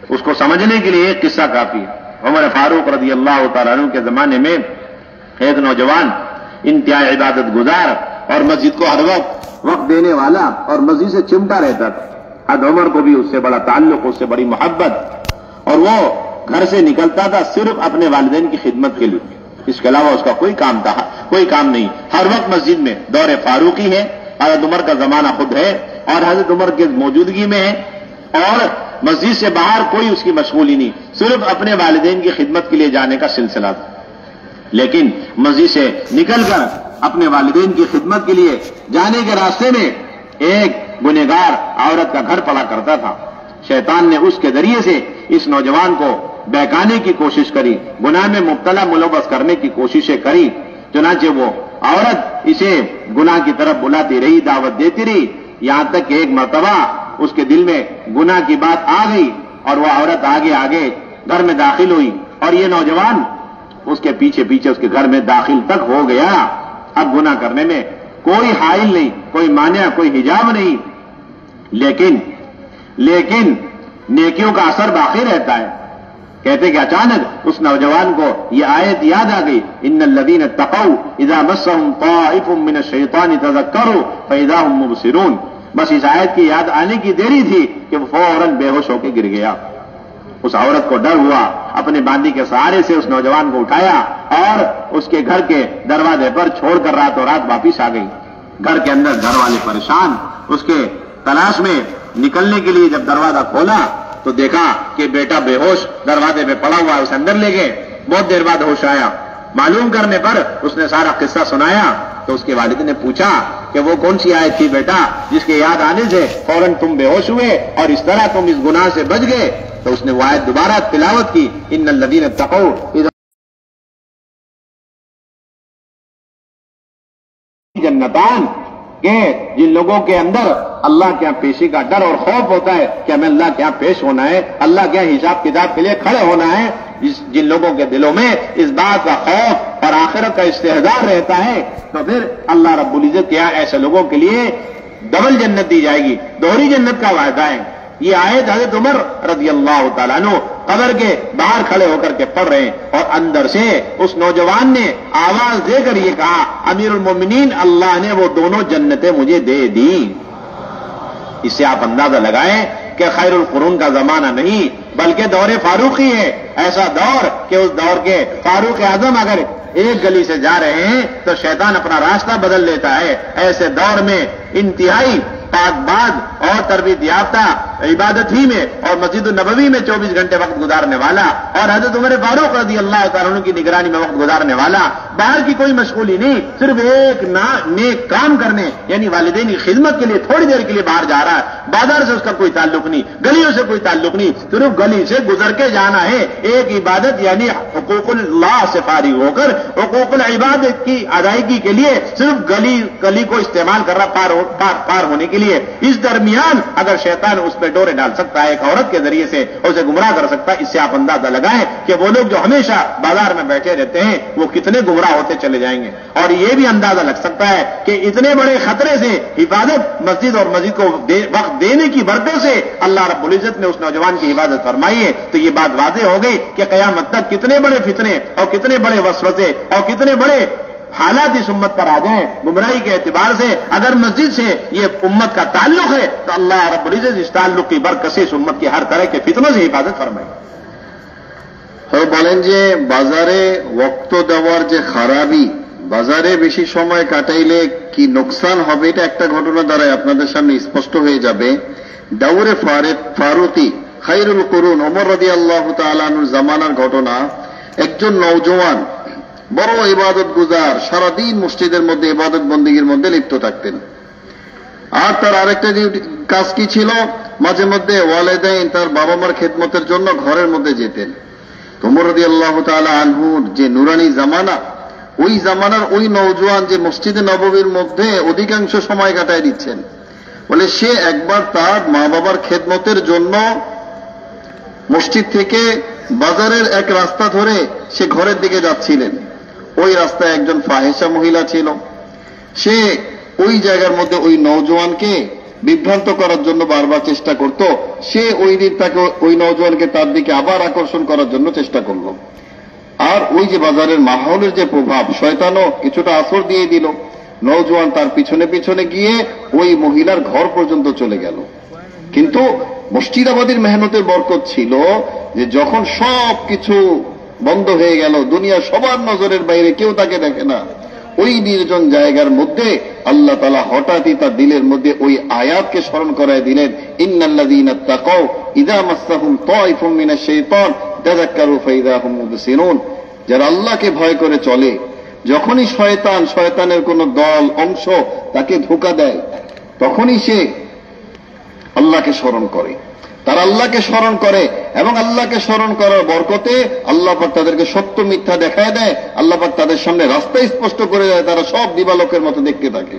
उसको समझने के लिए एक किस्सा काफी है। उमर फारूक रज़ी अल्लाह तआला अन्हु के जमाने में एक नौजवान इंतहाई इबादत गुजार और मस्जिद को हर वक्त देने वाला और मस्जिद से चिमटा रहता था। हद उमर को भी उससे बड़ा ताल्लुक, उससे बड़ी मोहब्बत, और वो घर से निकलता था सिर्फ अपने वालिदैन की खिदमत के लिए, इसके अलावा उसका कोई काम नहीं। हर वक्त मस्जिद में दौरे फारूकी है, हजरत उमर का जमाना खुद है और हजरत उमर की मौजूदगी में है, और मस्जिद से बाहर कोई उसकी मशगूली नहीं, सिर्फ अपने वालिदैन की खिदमत के लिए जाने का सिलसिला था। लेकिन मस्जिद से निकलकर अपने वालिदैन की खिदमत के लिए जाने के रास्ते में एक गुनहगार औरत का घर पड़ा करता था। शैतान ने उसके जरिए से इस नौजवान को बहकाने की कोशिश करी, गुनाह में मुब्तला मुलव्वस करने की कोशिशें करी। चुनांचे वो औरत इसे गुनाह की तरफ बुलाती रही, दावत देती रही, यहां तक कि एक मर्तबा उसके दिल में गुनाह की बात आ गई और वह औरत आगे आगे घर में दाखिल हुई और ये नौजवान उसके पीछे पीछे उसके घर में दाखिल तक हो गया। अब गुनाह करने में कोई हाइल नहीं, कोई मान्या, कोई हिजाब नहीं, लेकिन नेकियों का असर बाकी रहता है। कहते कि अचानक उस नौजवान को यह आयत याद आ गई, इन्नल्लज़ीना तक़ौ इज़ा मस्सहुम ताइफुम मिनश शैतानि तज़क्करू फ़इज़ा हुम मुबसिरून। बस इस आयत की याद आने की देरी थी कि वो फौरन बेहोश होकर गिर गया। उस औरत को डर हुआ, अपने बांदी के सहारे से उस नौजवान को उठाया और उसके घर के दरवाजे पर छोड़कर रातों रात वापिस आ गई। घर के अंदर घर वाले परेशान, उसके तलाश में निकलने के लिए जब दरवाजा खोला तो देखा कि बेटा बेहोश दरवाजे पे पड़ा हुआ है, उसे अंदर ले गए। बहुत देर बाद होश आया, मालूम करने पर उसने सारा किस्सा सुनाया। तो उसके वालिद ने पूछा कि वो कौन सी आयत थी बेटा जिसके याद आने से फौरन तुम बेहोश हुए और इस तरह तुम इस गुनाह से बच गए? तो उसने वो आयत दोबारा तिलावत की, इन्नल्लज़ीना तक़ौ जन्नतान, के जिन लोगों के अंदर अल्लाह के यहाँ पेशी का डर और खौफ होता है कि हमें अल्लाह के यहाँ पेश होना है, अल्लाह के यहाँ हिसाब किताब के लिए खड़े होना है। जिन लोगों के दिलों में इस बात का खौफ और आखिरत का इस्तेहदार रहता है, तो फिर अल्लाह रब्बुल इज्जत के यहाँ ऐसे लोगों के लिए डबल जन्नत दी जाएगी, दोहरी जन्नत का वायदा है। ये आयत हज़रत उमर रज़ियल्लाहु ताला अन्हु कब्र के बाहर खड़े होकर के पढ़ रहे हैं, और अंदर से उस नौजवान ने आवाज देकर ये कहा, अमीरुल मोमिनीन, अल्लाह ने वो दोनों जन्नतें मुझे दे दी। इससे आप अंदाजा लगाएं कि खैरुल कुरून का जमाना नहीं बल्कि दौरे फारूकी है। ऐसा दौर कि उस दौर के फारूक आजम अगर एक गली से जा रहे हैं तो शैतान अपना रास्ता बदल लेता है। ऐसे दौर में इंतहाई पाकबाज और तरबियत याफ्ता इबादत ही में और मस्जिद नबवी में 24 घंटे वक्त गुजारने वाला और हज़रत उमर फारूक रज़ियल्लाहु ताला अन्हु की निगरानी में वक्त गुजारने वाला, बाहर की कोई मशगूली नहीं, सिर्फ एक नेक काम करने यानी वालिदैन की खिदमत के लिए थोड़ी देर के लिए बाहर जा रहा है। बाजार से उसका कोई ताल्लुक नहीं, गलियों से कोई ताल्लुक नहीं, सिर्फ गली से गुजर के जाना है। एक इबादत यानी हुकूकुल्लाह से फारिग होकर हुकूकुल इबादत की अदायगी के लिए सिर्फ गली को इस्तेमाल कर रहा पार होने के लिए। इस दरमियान अगर शैतान उस पर डोरे डाल सकता है, एक औरत के जरिए से उसे गुमराह कर सकता है, इससे आप अंदाजा लगाएं कि वो लोग जो हमेशा बाजार में बैठे रहते हैं वो कितने गुमराह होते चले जाएंगे। और ये भी अंदाजा लग सकता है कि इतने बड़े खतरे से हिफाजत मस्जिद और मस्जिद को वक्त देने की बरकत से अल्लाह रब्बुल इज्जत ने उस नौजवान की हिफाजत फरमाई है। तो ये बात वाज़ेह हो गई कि क़यामत तक कितने बड़े फितने और कितने बड़े वसवसे और कितने बड़े हालात इस उम्मत पर आ जाएं गुमराही के एतबार से। अगर मस्जिद से ये उम्मत का ताल्लुक है तो अल्लाह रब्बुल इज्जत इस ताल्लुक की बरकत से इस उम्मत की हर तरह के फितनों से हिफाजत फरमाए। বলেন যে বাজারে ওয়াক্ত দেওয়ার যে খারাপি, বাজারে বেশি সময় কাটাইলে কি নোকসান হবে, এটা একটা ঘটনা দ্বারা আপনাদের সামনে স্পষ্ট হয়ে যাবে। দাউরে ফারুকি খায়রুল কুরুন ওমর রাদিয়াল্লাহু তাআলা আনহুর জামানার ঘটনা। একজন নওজওয়ান বড় ইবাদত গুজার, সারাদিন মসজিদের মধ্যে ইবাদত বন্দেগীর মধ্যে লিপ্ত থাকতেন। আর তার আরেকটা কাজ কি ছিল, মাঝে মধ্যে ওয়ালিদাইন তার বাবা মার খেদমতের জন্য ঘরের মধ্যে যেতেন। ওমর রাদিয়াল্লাহু তাআলা আনহুর যে নুরানি জামানা, ওই জামানার ওই নওজওয়ান যে মসজিদে নববীর মধ্যে অধিকাংশ সময় কাটায় দিচ্ছেন, বলে সে একবার তার মা বাবার খেদমতের জন্য মসজিদ থেকে বাজারের এক রাস্তা ধরে সে ঘরের দিকে যাচ্ছিলেন। ওই রাস্তায় একজন ফাহেসা মহিলা ছিল। সে ওই জায়গার মধ্যে ওই নওজওয়ানকে বিভ্রান্ত করার জন্য বারবার চেষ্টা করত। সে ওই দিন তাকে ওই নওজওয়ানকে তার দিকে আবার আকর্ষণ করার জন্য চেষ্টা করল। আর ওই যে বাজারের মাহৌলের যে প্রভাব, শয়তানও কিছুটা আসর দিয়ে দিল। নওজওয়ান তার পিছনে পিছনে গিয়ে ওই মহিলার ঘর পর্যন্ত চলে গেল। কিন্তু মসজিদাবাদীর মেহনতের বরকত ছিল যে যখন সব কিছু বন্ধ হয়ে গেল, দুনিয়া সবার নজরের বাইরে, কেউ তাকে দেখে না, ওই নির্জন জায়গার মধ্যে আল্লাহ তাআলা হঠাৎই তার দিলের মধ্যে ওই আয়াতকে স্মরণ করায় দিলেন, ইন্নাল্লাযীনা তাকাউ ইযা মাসসাহুম তায়ফুম মিনাশ শাইতান তাযাক্কারু ফাইযা হুম মুবসিরুন। যারা আল্লাহকে ভয় করে চলে, যখনই শয়তানের কোন দল অংশ তাকে ধোঁকা দেয়, তখনই সে আল্লাহকে স্মরণ করে। তারা আল্লাহকে স্মরণ করে এবং আল্লাহকে স্মরণ করার বরকতে আল্লাহ পাক তাদেরকে সত্য মিথ্যা দেখায় দেয়। আল্লাহ পাক তাদের সামনে রাস্তা স্পষ্ট করে দেয়, তারা সব দিবালোকের মতো দেখতে থাকে।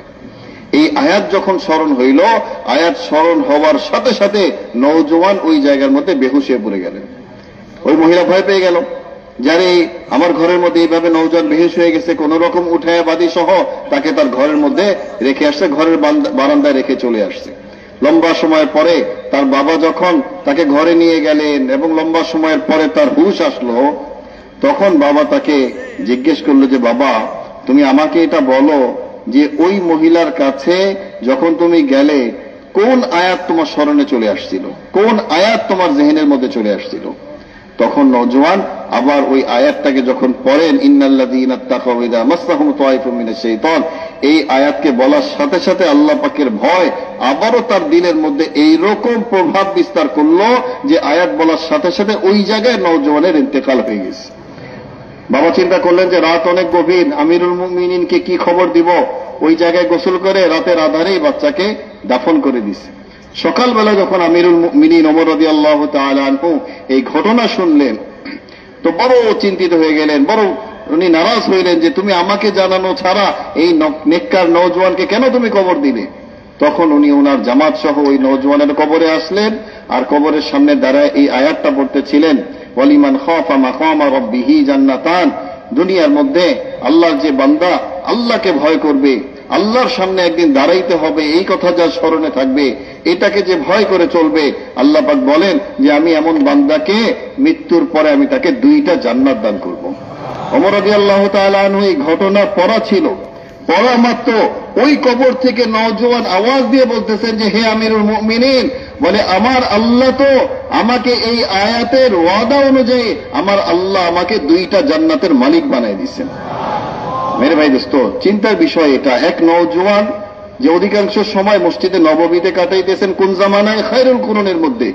এই আয়াত যখন স্মরণ হইল, আয়াত স্মরণ হওয়ার সাথে সাথে নওজওয়ান ওই জায়গার মধ্যে বেহুশ হয়ে পড়ে গেলেন। ওই মহিলা ভয় পেয়ে গেল, যারে আমার ঘরের মধ্যে এইভাবে নওজওয়ান বেহুশ হয়ে গেছে, কোন রকম উঠায় বাদী সহ তাকে তার ঘরের মধ্যে রেখে আসছে, ঘরের বারান্দায় রেখে চলে আসছে। লম্বা সময় পরে তার বাবা যখন তাকে ঘরে নিয়ে গেলেন এবং লম্বা সময়ের পরে তার হুঁশ আসলো, তখন বাবা তাকে জিজ্ঞেস করলো যে, বাবা তুমি আমাকে এটা বলো যে ওই মহিলার কাছে যখন তুমি গেলে কোন আয়াত তোমার স্মরণে চলে আসছিল, কোন আয়াত তোমার জেহেনের মধ্যে চলে আসছিল? তখন নওজওয়ান আবার ওই আয়াতটাকে যখন পড়েন, ইন্নাল্লাযীনা তাকাউ ইযা মাসসাহুম তায়ফুম মিনাশ শাইতান, এই আয়াতকে বলার সাথে সাথে আল্লাহ পাকের ভয় আবারও তার দিলের মধ্যে এইরকম প্রভাব বিস্তার করলো যে আয়াত বলার সাথে সাথে ওই জায়গায় নওজওয়ানের ইন্তেকাল হয়ে গেছে। বাবা চিন্তা করলেন যে রাত অনেক গভীর, আমিরুল মুমিনিনকে কি খবর দিব? ওই জায়গায় গোসল করে রাতের আধারেই বাচ্চাকে দাফন করে দিছে। সকালবেলা যখন আমিরুল মুমিনিন ওমর রাদিয়াল্লাহু তাআলা আনহু এই ঘটনা শুনলেন, তো বড় চিন্তিত হয়ে গেলেন, বড় উনি নারাজ হইলেন যে তুমি আমাকে জানানো ছাড়া এই নেককার নওজওয়ানকে কেন তুমি কবর দিলে? তখন উনি ওনার জামাত সহ ওই নওজওয়ানের কবরে আসলেন, আর কবরের সামনে দাঁড়ায় এই আয়াতটা পড়তেছিলেন, ওয়ালিমান খাফা মাকামা রাব্বিহি জান্নাতান। দুনিয়ার মধ্যে আল্লাহর যে বান্দা আল্লাহকে ভয় করবে, আল্লাহর সামনে একদিন দাঁড়াইতে হবে, এই কথা যার স্মরণে থাকবে, এটাকে যে ভয় করে চলবে, আল্লাহ পাক বলেন যে আমি এমন বান্দাকে মৃত্যুর পরে আমি তাকে 2টা জান্নাত দান করব। ওমর রাদিয়াল্লাহু তাআলা আনহু এই ঘটনা পড়া ছিল, পড়া মাত্র ওই কবর থেকে নওজওয়ান আওয়াজ দিয়ে বলতেছেন যে হে আমিরুল মুমিনিন, বলে আমার আল্লাহ তো আমাকে এই আয়াতের ওয়াদা অনুযায়ী আমার আল্লাহ আমাকে 2টা জান্নাতের মালিক বানাই দিচ্ছেন। মেরে ভাই দোস্ত, চিন্তার বিষয় এটা। এক নওজওয়ান যে অধিকাংশ সময় মসজিদে নববীতে কাটাইতেছেন কোন জামানায়? খায়রুল কুরুনের মধ্যে,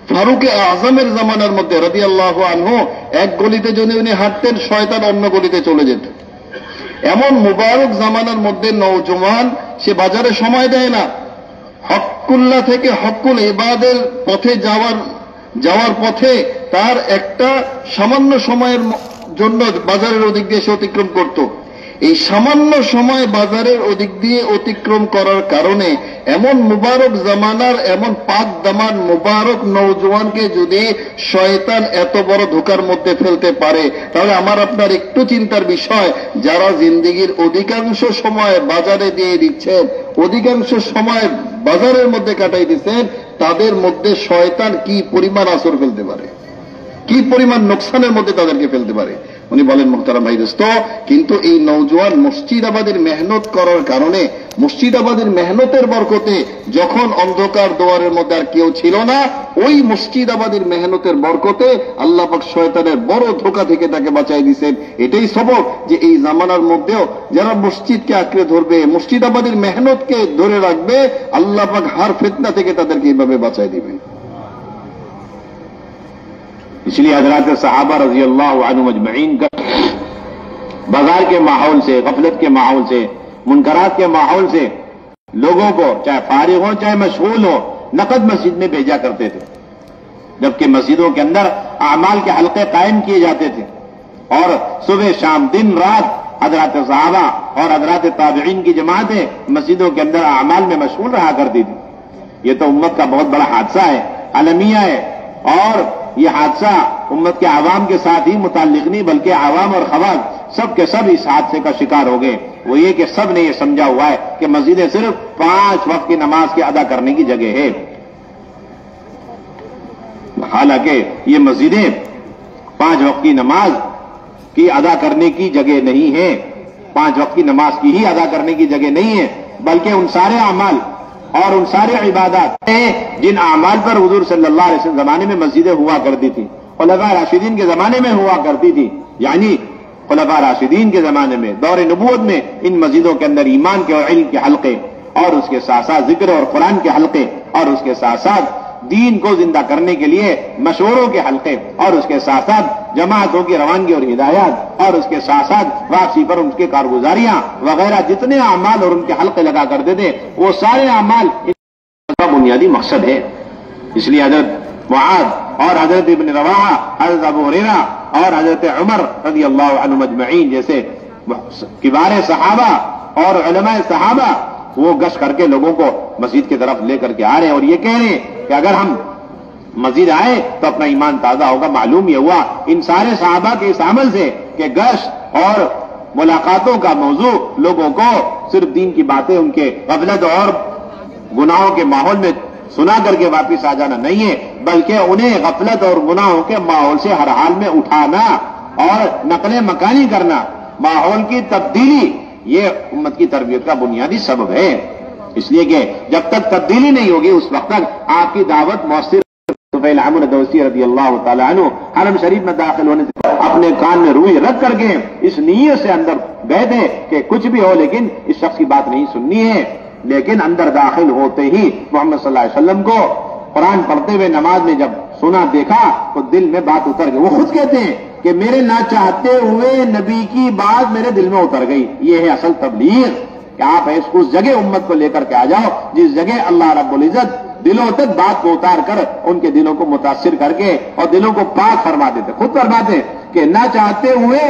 ফারুকে আজমের জামানার মধ্যে রাদিয়াল্লাহু আনহু। এক গলিতে যদি উনি হাঁটতেন, শয়তান অন্য গলিতে চলে যেত। এমন মুবারক জামানার মধ্যে নওজওয়ান সে বাজারে সময় দেয় না, হক্কুল্লাহ থেকে হক্কুল ইবাদের পথে যাওয়ার পথে তার একটা সামান্য সময়ের জন্য বাজারের ওদিক দিয়ে সে অতিক্রম করত। এই সামান্য সময় বাজারের ওদিক দিয়ে অতিক্রম করার কারণে এমন মুবারক জামানার এমন পাক দামান মুবারক নওজওয়ানকে যদি শয়তান এত বড় ধোঁকার মধ্যে ফেলতে পারে, তাহলে আমার আপনার একটু চিন্তার বিষয়, যারা জিন্দেগির অধিকাংশ সময় বাজারে দিয়ে দিচ্ছেন, অধিকাংশ সময় বাজারের মধ্যে কাটাই দিচ্ছেন, তাদের মধ্যে শয়তান কি পরিমাণ আসর ফেলতে পারে, কি পরিমাণ নোকসানের মধ্যে তাদেরকে ফেলতে পারে। উনি বলেন মুহতারাম ভাই দোস্ত, কিন্তু এই নওজওয়ান মসজিদ আবাদের মেহনত করার কারণে, মসজিদ আবাদের মেহনতের বরকতে যখন অন্ধকার দোয়ারের মধ্যে আর কেউ ছিল না, ওই মসজিদ আবাদের মেহনতের বরকতে আল্লাহ পাক শয়তানের বড় ধোঁকা থেকে তাকে বাঁচাই দিয়েছেন। এটাই সবক যে এই জামানার মধ্যেও যারা মসজিদকে আঁকড়ে ধরবে, মসজিদ আবাদের মেহনতকে ধরে রাখবে, আল্লাহ পাক হার ফিতনা থেকে তাদেরকে এইভাবে বাঁচাই দিবেন। इसलिए हजरात सहाबा रजी अल्लाह अन्हुम अजमईन का बाजार के माहौल से, गफलत के माहौल से, मुनकरात के माहौल से लोगों को चाहे फारिग हो चाहे मशगूल हो नकद मस्जिद में भेजा करते थे, जबकि मस्जिदों के अंदर आमाल के हलके कायम किए जाते थे और सुबह शाम दिन रात हजरात सहाबा और हजरात ताबिईन की जमातें मस्जिदों के अंदर आमाल में मशगूल रहा करती थी। ये तो उम्मत का बहुत बड़ा हादसा है, अलमिया है, और ये हादसा उम्मत के आवाम के साथ ही मुताल्लिक नहीं बल्कि आवाम और खवास सब के सब इस हादसे का शिकार हो गए। वो ये कि सब ने ये समझा हुआ है कि मस्जिदें सिर्फ 5 वक्त की नमाज के अदा करने की जगह है। हालांकि ये मस्जिदें 5 वक्त की नमाज की अदा करने की जगह नहीं है, 5 वक्त की नमाज की ही अदा करने की जगह नहीं है, बल्कि उन सारे अमाल और उन सारे इबादत हैं जिन अमाल पर हुजूर सल्लल्लाहु अलैहि वसल्लम जमाने में मस्जिदें हुआ करती थी, खुलफा राशिदीन के जमाने में हुआ करती थी। यानी खुलफा राशिदीन के जमाने में, दौर नबूवत में इन मस्जिदों के अंदर ईमान के और इल्म के हलके और उसके साथ साथ जिक्र और कुरान के हलके और उसके साथ साथ दीन को जिंदा करने के लिए मशवरों के हलके और उसके साथ साथ जमातों की रवानगी और हिदायत और उसके साथ साथ वापसी पर उनके कारगुजारियां वगैरह जितने अमाल और उनके हलके लगा करते थे, वो सारे अमाल इनका बुनियादी मकसद है। इसलिए हजरत मुआद और हजरत इब्न रवाहा, हजरत अबू हुरैरा और हजरत उमर रज़ी अल्लाहु अन्हुम अजमईन जैसे किबार सहाबा और उलमाए सहाबा वो गश्त करके लोगों को मस्जिद की तरफ लेकर के आ रहे हैं और ये कह रहे हैं कि अगर हम मस्जिद आए तो अपना ईमान ताजा होगा। मालूम ये हुआ इन सारे सहाबा के इस अमल से कि गश्त और मुलाकातों का मौजू लोगों को सिर्फ दीन की बातें उनके गफलत और गुनाहों के माहौल में सुना करके वापिस आ जाना नहीं है, बल्कि उन्हें गफलत और गुनाहों के माहौल से हर हाल में उठाना और नकले मकानी करना, माहौल की तब्दीली, ये उम्मत की तरबियत का बुनियादी सबब है। इसलिए कि जब तक तब्दीली नहीं होगी उस वक्त तक आपकी दावत मौसिर। तुफैल अमर दौसी रज़ी अल्लाह तआला अन्हु हरम शरीफ में दाखिल होने से अपने कान में रुई रख करके इस नीयत से अंदर बैठे कि कुछ भी हो लेकिन इस शख्स की बात नहीं सुननी है। लेकिन अंदर दाखिल होते ही मोहम्मद सल्लल्लाहु अलैहि वसल्लम को कुरान पढ़ते हुए नमाज में जब सुना देखा तो दिल में बात उतर गई। वो खुद कहते हैं कि मेरे ना चाहते हुए नबी की बात मेरे दिल में उतर गई। ये है असल तबलीग कि आप उस जगह उम्मत को लेकर के आ जाओ जिस जगह अल्लाह रब्बुल इज्जत दिलों तक बात को उतार कर उनके दिलों को मुतासिर करके और दिलों को पाक फरमा देते, खुद फरमाते कि ना चाहते हुए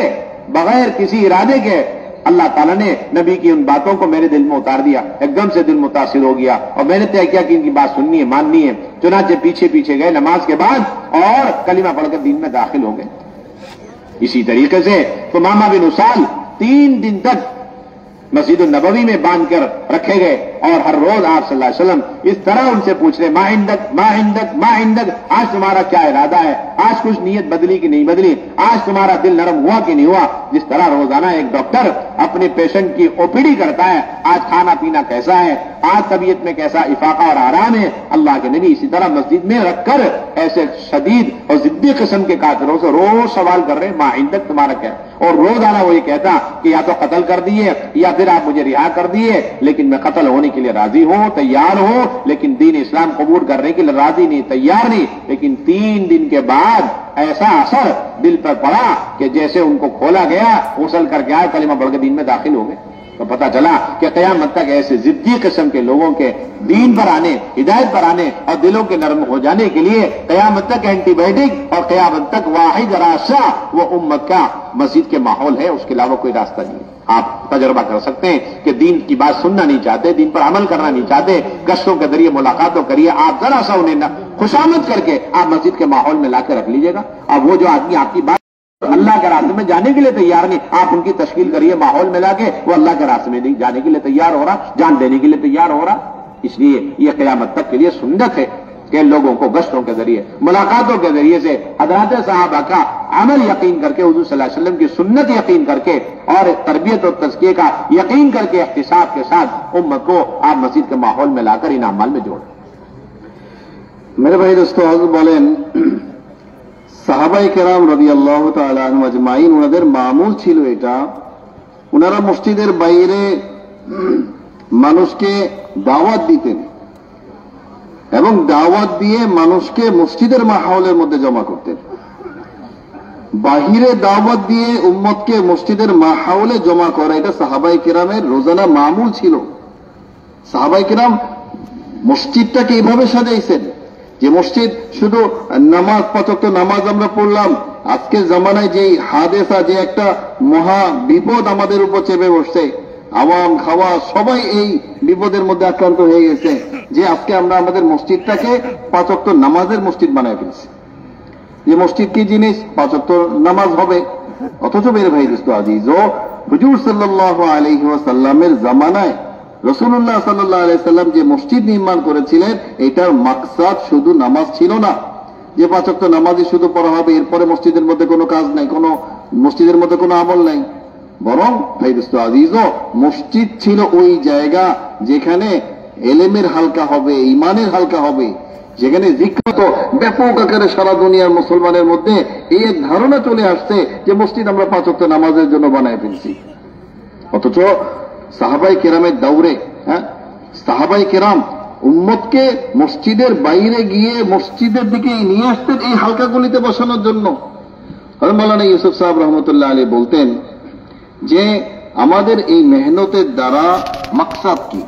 बगैर किसी इरादे के अल्लाह ताला ने नबी की उन बातों को मेरे दिल में उतार दिया, एकदम से दिल मुतासिर हो गया और मैंने तय किया कि इनकी बात सुननी है, माननी है। चुनाचे पीछे पीछे गए नमाज के बाद और कलिमा पढ़कर दीन में दाखिल हो गए। इसी तरीके से सुमामा बिन उसाल 3 दिन तक मस्जिद नबवी में बांधकर रखे गए और हर रोज आप सल्लल्लाहु अलैहि वसल्लम इस तरह उनसे पूछ रहे, मां इंदक मां इंदक मां इंदक, आज तुम्हारा क्या इरादा है, आज कुछ नीयत बदली कि नहीं बदली, आज तुम्हारा दिल नरम हुआ कि नहीं हुआ। जिस तरह रोजाना एक डॉक्टर अपने पेशेंट की ओपीडी करता है, आज खाना पीना कैसा है, आज तबीयत में कैसा इफाका और आराम है, अल्लाह के नबी इसी तरह मस्जिद में रखकर ऐसे शदीद और जिद्दी किस्म के काफिरों से रोज सवाल कर रहे, मां इंदक तुम्हारा क्या, और रोजाना वो ये कहता कि या तो कत्ल कर दिए या फिर आप मुझे रिहा कर दिए, लेकिन मैं कत्ल होने के लिए राजी हूं, तैयार हूं, लेकिन दीन इस्लाम कबूल करने के लिए राजी नहीं, तैयार नहीं। लेकिन 3 दिन के बाद ऐसा असर दिल पर पड़ा कि जैसे उनको खोला गया, उछल करके आए, कलिमा पढ़ के दीन में दाखिल हो गए। तो पता चला कि क़यामत तक ऐसे जिद्दी किस्म के लोगों के दीन पर आने, हिदायत पर आने और दिलों के नरम हो जाने के लिए क़यामत तक एंटीबायोटिक और क़यामत तक वाहिद रास्ता वो उम्मत का मस्जिद के माहौल है, उसके अलावा कोई रास्ता नहीं है। आप तजर्बा कर सकते हैं कि दीन की बात सुनना नहीं चाहते, दीन पर अमल करना नहीं चाहते, गश्तों के जरिए मुलाकातों करिए, आप जरा सा उन्हें खुशामद करके आप मस्जिद के माहौल में लाकर रख लीजिएगा। अब वो जो आदमी आपकी बात अल्लाह के रास्ते में जाने के लिए तैयार नहीं, आप उनकी तश्कील करिए माहौल में लाके, वो अल्लाह के रास्ते में नहीं जाने के लिए तैयार हो रहा, जान देने के लिए तैयार हो रहा। इसलिए यह क़यामत तक के लिए सुन्नत है कि लोगों को गश्तों के जरिए, मुलाकातों के जरिए से हज़रात सहाबा का अमल यकीन करके, हुज़ूर सल्लल्लाहु अलैहि वसल्लम की सुन्नत यकीन करके और तरबियत और तज़किये का यकीन करके एहतिसाब के साथ उम्मत को आप मस्जिद के माहौल में लाकर इन अमाल में जोड़ें। मेरे भाई दोस्तों, हज़रत बोलेन সাহাবায়ে কেরাম রাদিয়াল্লাহু তাআলা আনহুম আজমাইন, ওনাদের মামুল ছিল এটা, ওনারা মসজিদের বাইরে মানুষকে দাওয়াত দিতেন এবং দাওয়াত দিয়ে মানুষকে মসজিদের মাহৌলের মধ্যে জমা করতেন। বাহিরে দাওয়াত দিয়ে উম্মতকে মসজিদের মাহৌলে জমা করা, এটা সাহাবায়ে কেরামের রোজানা মামুল ছিল। সাহাবায়ে কেরাম মসজিদটাকে এইভাবে সাজাইছেন যে মসজিদ শুধু নামাজ, 5 ওয়াক্ত নামাজ আমরা পড়লাম, আজকের জামানায় যে হাদেসা, যে একটা মহা বিপদ আমাদের উপর চেপে বসছে, আওয়াম খাওয়া সবাই এই বিপদের মধ্যে আক্রান্ত হয়ে গেছে যে আজকে আমরা আমাদের মসজিদটাকে 5 ওয়াক্ত নামাজের মসজিদ বানায় ফেলছি। যে মসজিদ কি জিনিস, 5 ওয়াক্ত নামাজ হবে। অথচ মেরে ভাই দোস্ত আজিজ, হুজুর সাল্লাল্লাহু আলাইহি ওয়াসাল্লামের জামানায় রাসূলুল্লাহ সাল্লাল্লাহু আলাইহি সাল্লাম যে মসজিদ নির্মাণ করেছিলেন, এটার মাকসাদ শুধু নামাজ ছিল না যে 5 ওয়াক্ত নামাজই শুধু পড়া হবে, এরপরে মসজিদের মধ্যে কোনো কাজ নাই, কোনো মসজিদের মধ্যে কোনো আমল নাই। বরং ভাই দোস্ত আজিজ, মসজিদ ছিল ওই জায়গা যেখানে এলেমের হালকা হবে, ইমানের হালকা হবে, যেখানে জিক্র ব্যাপক আকারে সারা দুনিয়ার মুসলমানের মধ্যে এই এক ধারণা চলে আসছে যে মসজিদ আমরা 5 ওয়াক্ত নামাজের জন্য বানায় ফেলছি। অথচ সাহাবায়ে কেরামের দাউরে সাহাবায়ে কেরাম উম্মতকে মসজিদের বাইরে গিয়ে মসজিদের দিকে নিয়ে আসতেন এই হালকা গলিতে বসানোর জন্য। হযরত মাওলানা ইউসুফ সাহেব রহমতুল্লাহ আলাইহি বলতেন যে আমাদের এই মেহনতের দ্বারা মাকসাদ কি,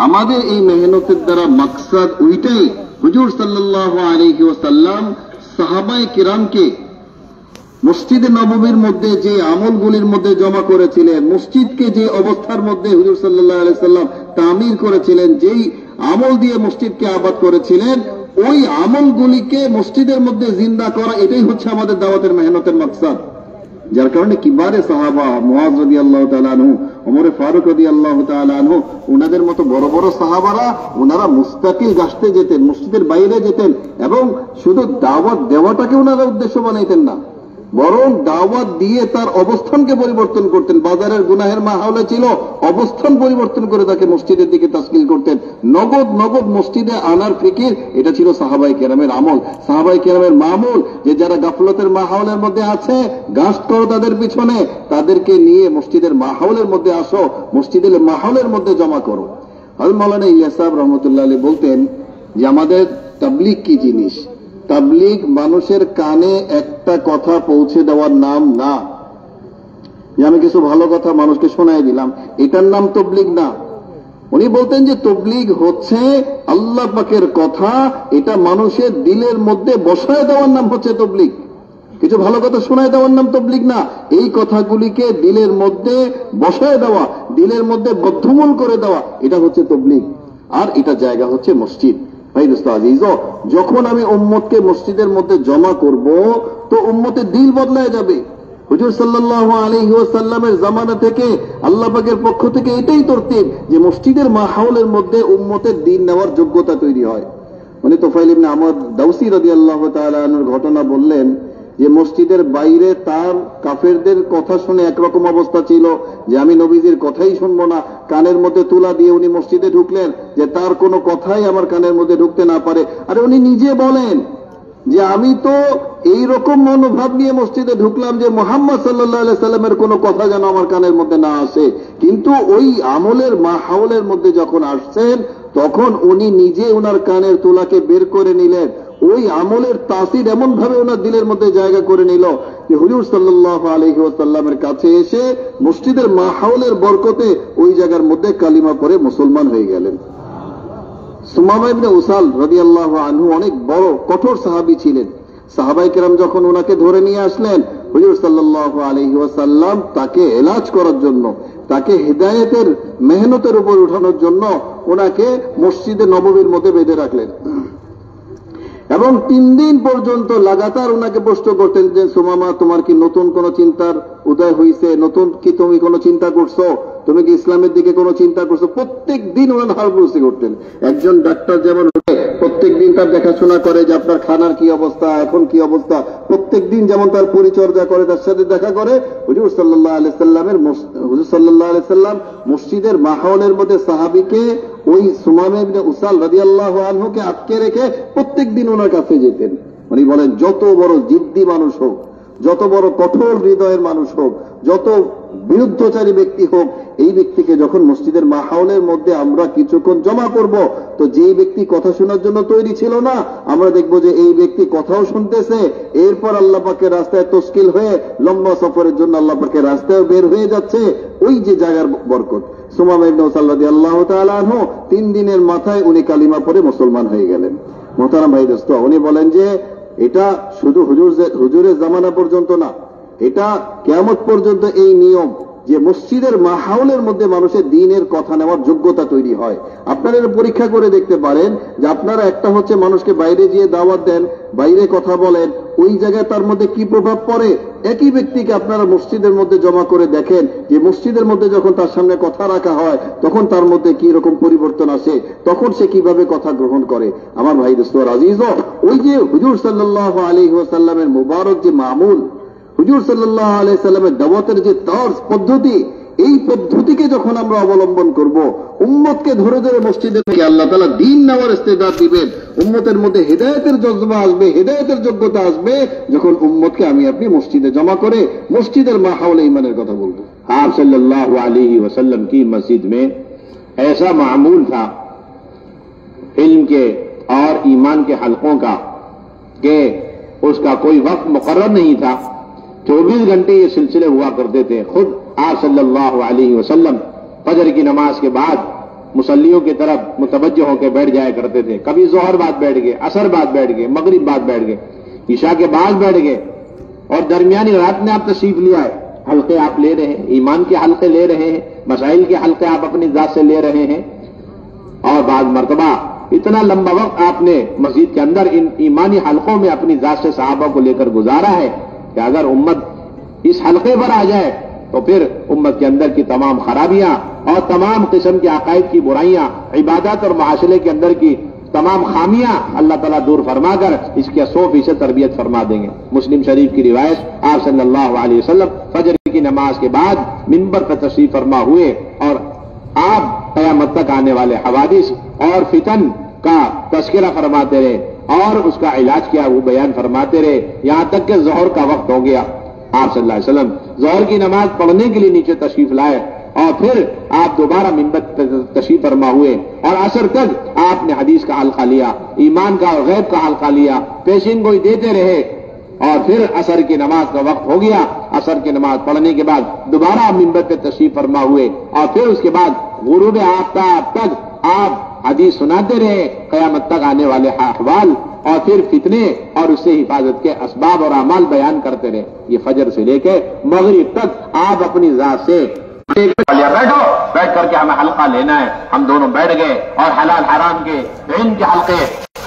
আমাদের এই মেহনতের দ্বারা মাকসাদ ওইটাই, হুজুর সাল্লাল্লাহু আলাইহি ওয়াসাল্লাম সাহাবায়ে কেরামকে মসজিদে নববীর মধ্যে যে আমলগুলির মধ্যে জমা করেছিলেন, মসজিদকে যে অবস্থার মধ্যে হুজুর সাল্লাল্লাহু আলাইহি সাল্লাম তামির করেছিলেন, যেই আমল দিয়ে মসজিদকে আবাদ করেছিলেন, ওই আমলগুলিকে মসজিদের মধ্যে জিন্দা করা, এটাই হচ্ছে আমাদের দাওয়াতের মেহনতের মাকসাদ। যার কারণে কিবারে সাহাবা মুআজ রাদিয়াল্লাহু তাআলা আনহু, ওমর ফারুক রাদিয়াল্লাহু তাআলা আনহু, ওনাদের মতো বড় বড় সাহাবারা ওনারা মুস্তাকিল গাছতে যেতেন, মসজিদের বাইরে যেতেন এবং শুধু দাওয়াত দেওয়াটাকে ওনারা উদ্দেশ্য বানাইতেন না, বরং দাওয়াত দিয়ে তার অবস্থানকে পরিবর্তন করতেন। বাজারের গুনাহের মাহৌলে ছিল, অবস্থান পরিবর্তন করে তাকে মসজিদের দিকে তাসকিল করতেন। নগদ নগদ মসজিদে আনার ফিকির, এটা ছিল সাহাবায়ে কেরামের আমল, সাহাবায়ে কেরামের মামুল, যে যারা গাফলতের মাহৌলের মধ্যে আছে, গাছ করো তাদের পিছনে, তাদেরকে নিয়ে মসজিদের মাহৌলের মধ্যে আসো, মসজিদের মাহৌলের মধ্যে জমা করো। হযরত মাওলানা ইলিয়াস সাহেব রহমতুল্লাহ আলাইহি বলতেন যে আমাদের তাবলীগ কি জিনিস, তাবলীগ মানুষের কানে একটা কথা পৌঁছে দেওয়ার নাম না, যে আমি কিছু ভালো কথা মানুষকে শোনায় দিলাম, এটার নাম তাবলীগ না। উনি বলতেন যে তাবলীগ হচ্ছে আল্লাহ পাকের কথা, এটা মানুষের দিলের মধ্যে বসায় দেওয়ার নাম হচ্ছে তাবলীগ। কিছু ভালো কথা শোনায় দেওয়ার নাম তাবলীগ না। এই কথাগুলিকে দিলের মধ্যে বসায় দেওয়া, দিলের মধ্যে বদ্ধমূল করে দেওয়া, এটা হচ্ছে তাবলীগ। আর এটা জায়গা হচ্ছে মসজিদ। ভাই দোস্ত আজিজ, যখন আমি উম্মতকে মসজিদের মধ্যে জমা করব তো উম্মতের দিল বদলায় যাবে। হুজুর সাল্লাল্লাহু আলাইহি ওয়াসাল্লামের জামানা থেকে আল্লাহ পাকের পক্ষ থেকে এটাই তরতিব যে মসজিদের মাহৌলের মধ্যে উম্মতের দিন নেওয়ার যোগ্যতা তৈরি হয়। মানে তোফাইল ইবনে আমর দাউসী রাদিয়াল্লাহু তাআলা আনহুর ঘটনা বললেন যে মসজিদের বাইরে তার কাফেরদের কথা শুনে একরকম অবস্থা ছিল যে আমি নবীজির কথাই শুনবো না, কানের মধ্যে তুলা দিয়ে উনি মসজিদে ঢুকলেন যে তার কোনো কথাই আমার কানের মধ্যে ঢুকতে না পারে। আর উনি নিজে বলেন যে আমি তো এইরকম মনোভাব নিয়ে মসজিদে ঢুকলাম যে মুহাম্মদ সাল্লাল্লাহু আলাইহি সাল্লামের কোনো কথা যেন আমার কানের মধ্যে না আসে। কিন্তু ওই আমলের মাহৌলের মধ্যে যখন আসছেন তখন উনি নিজে ওনার কানের তুলাকে বের করে নিলেন। ওই আমলের তাসির এমন ভাবে ওনার দিলের মধ্যে জায়গা করে নিল যে হুজুর সাল্লাল্লাহু আলাইহি ওয়াসাল্লামের কাছে এসে মসজিদের মাহৌলের বরকতে ওই জায়গার মধ্যে কালিমা পড়ে মুসলমান হয়ে গেলেন। সুমামা ইবনে উসাল রাদিয়াল্লাহু আনহু অনেক বড় কঠোর সাহাবী ছিলেন। সাহাবায়ে কেরাম যখন ওনাকে ধরে নিয়ে আসলেন হুজুর সাল্লাল্লাহু আলাইহি ওয়াসাল্লাম তাকে এলাজ করার জন্য, তাকে হিদায়াতের মেহনতের উপর উঠানোর জন্য ওনাকে মসজিদে নববীর মধ্যে বেঁধে রাখলেন এবং 3 দিন পর্যন্ত লাগাতার ওনাকে প্রশ্ন করতেন যে সুমামা, তোমার কি নতুন কোন চিন্তার উদয় হয়েছে? নতুন কি তুমি কোনো চিন্তা করছো? তুমি কি ইসলামের দিকে কোনো চিন্তা করছো? প্রত্যেক দিন ওনার হালবুসি করতেন। একজন ডাক্তার যেমন প্রত্যেক দিন তার দেখাশোনা করে যে আপনার খানার কি অবস্থা, এখন কি অবস্থা, প্রত্যেক দিন যেমন তার পরিচর্যা করে, তার সাথে দেখা করে, হুজুর সাল্লাল্লাহু আলাইহি সাল্লাম মসজিদের মাহৌলের মধ্যে সাহাবীকে ওই সুমামা ইবনে উসাল রাদিয়াল্লাহু আনহুকে আটকে রেখে প্রত্যেক দিন ওনার কাছে যেতেন। উনি বলেন যত বড় জিদ্দি মানুষ হোক, যত বড় কঠোর হৃদয়ের মানুষ হোক, যত বিরুদ্ধচারী ব্যক্তি হোক, এই ব্যক্তিকে যখন মসজিদের মাহৌলের মধ্যে আমরা কিছুক্ষণ জমা করব তো যেই ব্যক্তি কথা শোনার জন্য তৈরি ছিল না, আমরা দেখব যে এই ব্যক্তি কথাও শুনতেছে, এরপর আল্লাহ পাকের রাস্তায় তশকিল হয়ে লম্বা সফরের জন্য আল্লাহ পাকের রাস্তায় বের হয়ে যাচ্ছে। ওই যে জায়গার বরকত। সুমামা ইবনে উসাল রাদিয়াল্লাহু তাআলা আনহু 3 দিনের মাথায় উনি কালিমা পড়ে মুসলমান হয়ে গেলেন। মোহতারাম ভাই দোস্ত, উনি বলেন যে এটা শুধু হুজুরের জামানা পর্যন্ত না, এটা কিয়ামত পর্যন্ত এই নিয়ম যে মসজিদের মাহৌলের মধ্যে মানুষের দ্বীনের কথা নেওয়ার যোগ্যতা তৈরি হয়। আপনারা এটা পরীক্ষা করে দেখতে পারেন যে আপনারা একটা হচ্ছে মানুষকে বাইরে গিয়ে দাওয়াত দেন, বাইরে কথা বলেন, ওই জায়গায় তার মধ্যে কি প্রভাব পড়ে। একই ব্যক্তিকে আপনারা মসজিদের মধ্যে জমা করে দেখেন যে মসজিদের মধ্যে যখন তার সামনে কথা রাখা হয় তখন তার মধ্যে কি রকম পরিবর্তন আসে, তখন সে কিভাবে কথা গ্রহণ করে। আমার ভাই দোস্ত আজিজ, ওই যে হুজুর সাল্লাল্লাহু আলাইহি ওয়াসাল্লামের মুবারক যে মামুল, হুজুর সাল্লাল্লাহু আলাইহি সাল্লামের দাওয়াতের যে তর্জ পদ্ধতি, এই পদ্ধতিকে যখন আমরা অবলম্বন করব, উম্মতকে ধরে ধরে মসজিদে থেকে আল্লাহ তাআলা দ্বীন নেওয়ার ইস্তেদাদ দিবেন। উম্মতের মধ্যে হিদায়াতের জজবা আসবে, হিদায়াতের যোগ্যতা আসবে যখন উম্মতকে আমি আপনি মসজিদে জমা করে মসজিদের মাহৌলে ঈমানের কথা বলবো। आप सल्लल्लाहु अलैहि वसल्लम की मस्जिद में ऐसा मामूल था इल्म के और ईमान के हलकों का कि उसका कोई वक्त मुकर्रर नहीं था। 24 घंटे ये सिलसिले हुआ करते थे। खुद आप सल्लल्लाहु अलैहि वसल्लम फजर की नमाज के बाद मुसल्लियों की तरफ मुतवज्जह होकर बैठ जाया करते थे। कभी जोहर बाद बैठ गए, असर बाद बैठ गए, मगरिब बाद बैठ गए, ईशा के बाद बैठ गए, और दरमियानी रात में आप तशरीफ लिया है। हल्के आप ले रहे हैं, ईमान के हल्के ले रहे हैं, मसाइल के हल्के आप अपनी जात से ले रहे हैं, और बाद मर्तबा इतना लंबा वक्त आपने मस्जिद के अंदर इन ईमानी हल्कों में अपनी जात से सहाबा को लेकर गुजारा है कि अगर उम्मत इस हल्के पर आ जाए तो फिर उम्मत के अंदर की तमाम खराबियां और तमाम किस्म की अकायद की बुराइयां, इबादत और माशरे के अंदर की तमाम खामियां अल्लाह ताला दूर फरमाकर इसके 100% तरबियत फरमा देंगे। मुस्लिम शरीफ की रिवायत, आप सल्लल्लाहु अलैहि वसल्लम फजर की नमाज के बाद मिंबर पर तशरीफ फरमा हुए और आप क़यामत तक आने वाले हवादिस और फितन का तस्करा फरमाते रहे और उसका इलाज क्या वो बयान फरमाते रहे, यहां तक कि ज़ोहर का वक्त हो गया। आप सल्लल्लाहु अलैहि वसल्लम ज़ोहर की नमाज पढ़ने के लिए नीचे तशरीफ लाए और फिर आप दोबारा मिंबर तशरीफ फरमा हुए और असर तक आपने हदीस का हल्का लिया, ईमान का और गैब का हल्का लिया, पेशिन गोई देते रहे और फिर असर की नमाज का वक्त हो गया। असर की नमाज पढ़ने के बाद दोबारा मिंबर पे तशरीफ फरमा हुए और फिर उसके बाद गुरूब आफ्ताब तक आप हदीस सुनाते रहे, क़यामत तक आने वाले अहवाल और फिर फितने और उससे हिफाजत के असबाब और अमाल बयान करते रहे। ये फजर से लेकर मगरिब तक आप अपनी जात से बैठो, बैठ करके हमें हल्का लेना है। हम दोनों बैठ गए और हलाल हराम के इल्म के हल्के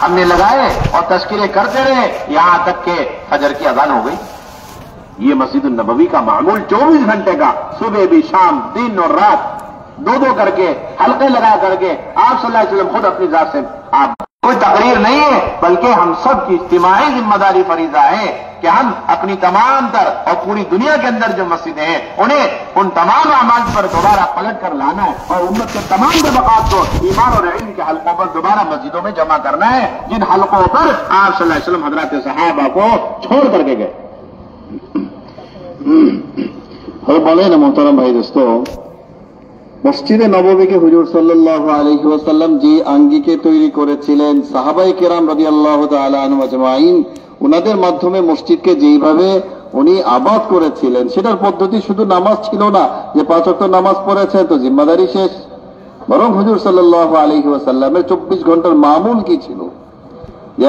हमने लगाए और तस्करे करते रहे, यहां तक के फजर की अजान हो गई। ये मस्जिद नबवी का मामूल 24 घंटे का, सुबह भी, शाम, दिन और रात, दो करके हल्के लगा करके आप सल्लल्लाहु अलैहि वसल्लम खुद अपनी जात से, आप कोई तकरीर नहीं है, बल्कि हम सब की इज्तिमाई जिम्मेदारी फरीजा है कि हम अपनी तमाम तर और पूरी दुनिया के अंदर जो मस्जिदें हैं उन्हें उन तमाम अमाल पर दोबारा पलट कर लाना है और उम्मत के तमाम तबकात को ईमान और इल्म के हल्कों पर दोबारा मस्जिदों में जमा करना है, जिन हल्कों पर आप सल्लल्लाहु अलैहि वसल्लम हजरत सहाबा को छोड़ करके गए। बोले ना मोहतरम भाई दोस्तों, মসজিদে নববীকে হুজুর সাল্লাল্লাহু আলাইহি ওয়াসাল্লাম যে আঙ্গিকে তৈরি করেছিলেন, সাহাবায়ে কেরাম রাদিয়াল্লাহু তাআলা আনহুম আজমাইন ওনাদের মাধ্যমে মসজিদকে যেইভাবে উনি আবাদ করেছিলেন, সেটার পদ্ধতি শুধু নামাজ ছিল না যে 5 ওয়াক্ত নামাজ পড়েছেন তো জিম্মাদারি শেষ, বরং হুজুর সাল্লাল্লাহু আলাইহি ওয়াসাল্লামের 24 ঘন্টার মামুল কি ছিল?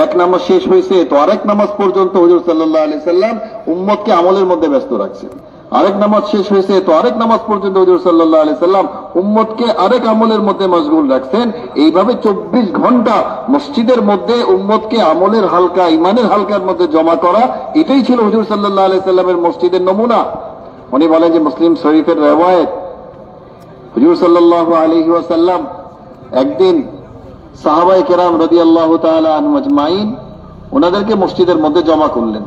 এক নামাজ শেষ হয়েছে তো আরেক নামাজ পর্যন্ত হুজুর সাল্লাল্লাহু আলাইহি ওয়াসাল্লাম উম্মতকে আমলের মধ্যে ব্যস্ত রাখছেন। আরেক নামাজ শেষ হয়েছে তো আরেক নামাজ পর্যন্ত হুজুর সাল্লাল্লাহু আলাইহি সাল্লাম উম্মতকে আরেক আমলের মধ্যে মশগুল রাখছেন। এইভাবে 24 ঘন্টা মসজিদের মধ্যে উম্মতকে আমলের হালকা, ইমানের হালকার মধ্যে জমা করা, এটাই ছিল হুজুর সাল্লাল্লাহু আলাইহি সাল্লামের মসজিদের নমুনা। উনি বলেন যে মুসলিম শরীফের রিওয়ায়াত, হুজুর সাল্লাল্লাহু আলাইহি ওয়াসাল্লাম একদিন সাহাবায়ে কেরাম রাদিয়াল্লাহু তাআলা আনহুম আজমাইন ওনাদেরকে মসজিদের মধ্যে জমা করলেন।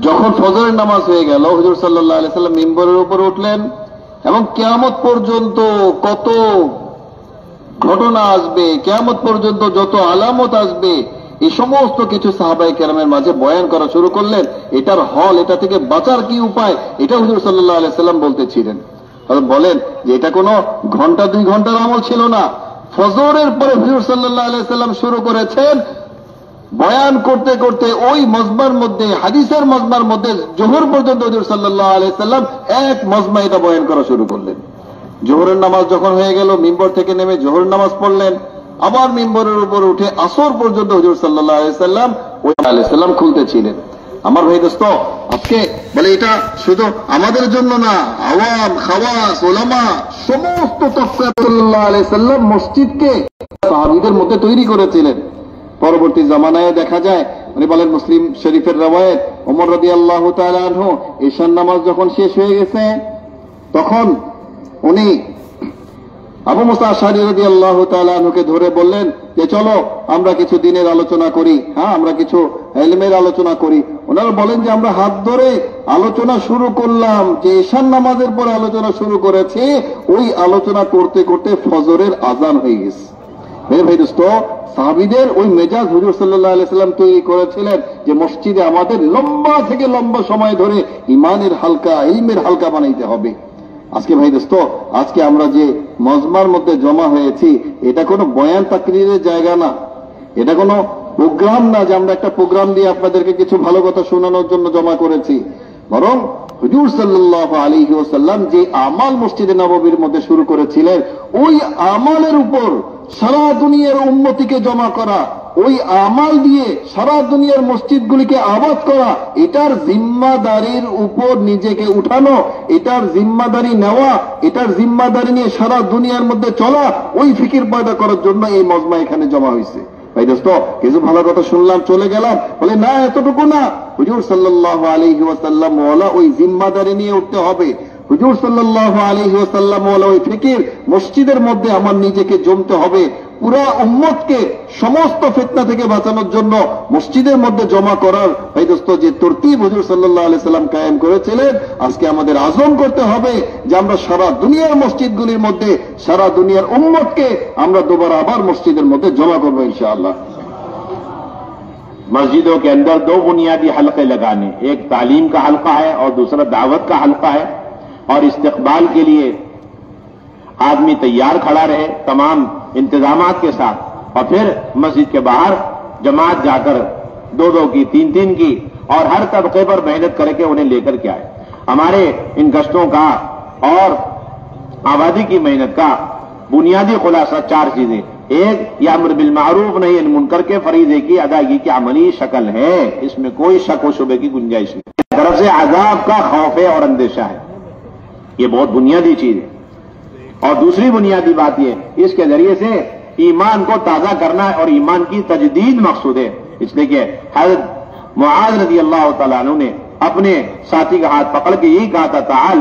যখন ফজরের নামাজ হয়ে গেল, হুজুর সাল্লাল্লাহু আলাইহি সাল্লাম মিম্বরের উপর উঠলেন এবং কিয়ামত পর্যন্ত কত ঘটনা আসবে, কিয়ামত পর্যন্ত যত আলামত আসবে, এই সমস্ত কিছু সাহাবায়ে কেরামের মাঝে বয়ান করা শুরু করলেন। এটার হল, এটা থেকে বাঁচার কি উপায়, এটা হুজুর সাল্লাল্লাহু আলাইহি সাল্লাম বলতেছিলেন। বলেন যে এটা কোনো ঘন্টা 2 ঘন্টার আমল ছিল না। ফজরের পরে হুজুর সাল্লাল্লাহু আলাইহি সাল্লাম শুরু করেছেন বয়ান করতে করতে ওই মজমার মধ্যে, হাদিসের মজমার মধ্যে জোহর পর্যন্ত হুজুর সাল্লাল্লাহু আলাইহি সাল্লাম এক মজমা এটা বয়ান করা শুরু করলেন। জোহরের নামাজ যখন হয়ে গেল, মিম্বর থেকে নেমে জোহরের নামাজ পড়লেন, আবার মিম্বরের উপর উঠে আসর পর্যন্ত হুজুর সাল্লাল্লাহু আলাইহি সাল্লাম ওই আলাইহিস সালাম খুলতেছিলেন। আমার ভাই দোস্ত, আজকে বলে এটা শুধু আমাদের জন্য না, আওয়াম, খাওয়াস, উলামা, সমস্ত তবকা সাল্লাল্লাহু আলাইহি সাল্লাম মসজিদকে সাহাবীদের মধ্যে তৈরি করেছিলেন। পরবর্তী জামানায় দেখা যায়, উনি বলেন মুসলিম শরীফের রিওয়ায়াত, ওমর রাদিয়াল্লাহু তাআলা আনহু ঈশার নামাজ যখন শেষ হয়ে গেছে, তখন উনি আবু মুসা আশআরী রাদিয়াল্লাহু তাআলা আনহুকে ধরে বললেন যে চলো আমরা কিছু দিনের আলোচনা করি, আমরা কিছু ইলমের আলোচনা করি। ওনারা বলেন যে আমরা হাত ধরে আলোচনা শুরু করলাম, যে ঈশার নামাজের পরে আলোচনা শুরু করেছে, ওই আলোচনা করতে করতে ফজরের আজান হয়ে গেছে। ভাই দোস্ত, সাহাবীদের ওই মেজাজ হুজুর সাল্লাল্লাহু আলাইহি সাল্লাম তৈরি করেছিলেন যে মসজিদে আমাদের লম্বা থেকে লম্বা সময় ধরে ইমানের হালকা, ইলমের হালকা বানাইতে হবে। আজকে ভাই দোস্ত, আজকে আমরা যে মজমার মধ্যে জমা হয়েছি, এটা কোনো বয়ান তাকরীরের জায়গা না, এটা কোনো প্রোগ্রাম না যে আমরা একটা প্রোগ্রাম দিয়ে আপনাদেরকে কিছু ভালো কথা শোনানোর জন্য জমা করেছি, বরং হুজুর সাল্লাল্লাহু আলাইহি ওয়াসাল্লাম যে আমাল মসজিদে নববীর মধ্যে শুরু করেছিলেন, ওই আমালের উপর সারা দুনিয়ার উম্মতিকে জমা করা, ওই আমাল দিয়ে সারা দুনিয়ার মসজিদগুলিকে আবাদ করা, এটার জিম্মাদারির উপর নিজেকে উঠানো, এটার জিম্মাদারি নেওয়া, এটার জিম্মাদারি নিয়ে সারা দুনিয়ার মধ্যে চলা, ওই ফিকির পয়দা করার জন্য এই মজমা এখানে জমা হয়েছে। ভাই দোস্ত, কিছু ভালো কথা শুনলাম, চলে গেলাম, বলে না এতটুকু না, হুজুর সাল্লাল্লাহু আলাইহি ওয়াসাল্লাম ওয়ালা ওই জিম্মাদারি নিয়ে উঠতে হবে। হুজুর সাল্লাল্লাহু আলাইহি ওয়াসাল্লাম ওয়ালা ওই ফিকির মসজিদের মধ্যে আমার নিজেকে জমতে হবে। পুরা উম্মতকে সমস্ত ফিতনা থেকে বাঁচানোর জন্য মসজিদের মধ্যে জমা করার ভাই দোস্ত যে তরতিব হুজুর সাল্লাল্লাহু আলাইহি সাল্লাম কায়েম করেছিলেন, আজকে আমাদের আজম করতে হবে যে আমরা সারা দুনিয়ার মসজিদগুলির মধ্যে সারা দুনিয়ার উম্মতকে আমরা दोबारा আবার মসজিদের মধ্যে জমা করবো इंशाअल्लाह। मस्जिदों के अंदर 2 बुनियादी हल्के लगाने, एक तालीम का हल्का है और दूसरा दावत का हल्का है, और इस्तकबाल के लिए आदमी तैयार खड़ा रहे तमाम इंतजामात के साथ, और फिर मस्जिद के बाहर जमात जाकर 2-2 की, 3-3 की, और हर तबके पर मेहनत करके उन्हें लेकर के आए। हमारे इन गश्तों का और आबादी की मेहनत का बुनियादी खुलासा 4 चीजें। ایک یہ امر بالمعروف نہیں ان منکر کے فریضے کی ادائیگی کی عملی شکل ہے، اس میں کوئی شک و شبے کی گنجائش نہیں۔ طرف سے عذاب کا خوف ہے اور اندیشہ ہے، یہ بہت بنیادی چیز ہے۔ اور دوسری بنیادی بات یہ اس کے ذریعے سے ایمان کو تازہ کرنا اور ایمان کی تجدید مقصود ہے، اس لیے کہ حضرت معاذ رضی اللہ تعالیٰ عنہ نے اپنے ساتھی کا ہاتھ پکڑ کے یہی کہا تھا، تعال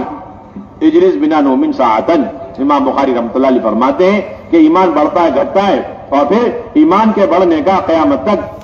اجلس بنا نؤمن ساعتن۔ امام بخاری رحمۃ اللہ علیہ فرماتے ہیں کہ ایمان بڑھتا ہے گھٹتا ہے، اور پھر ایمان کے بڑھنے کا قیامت تک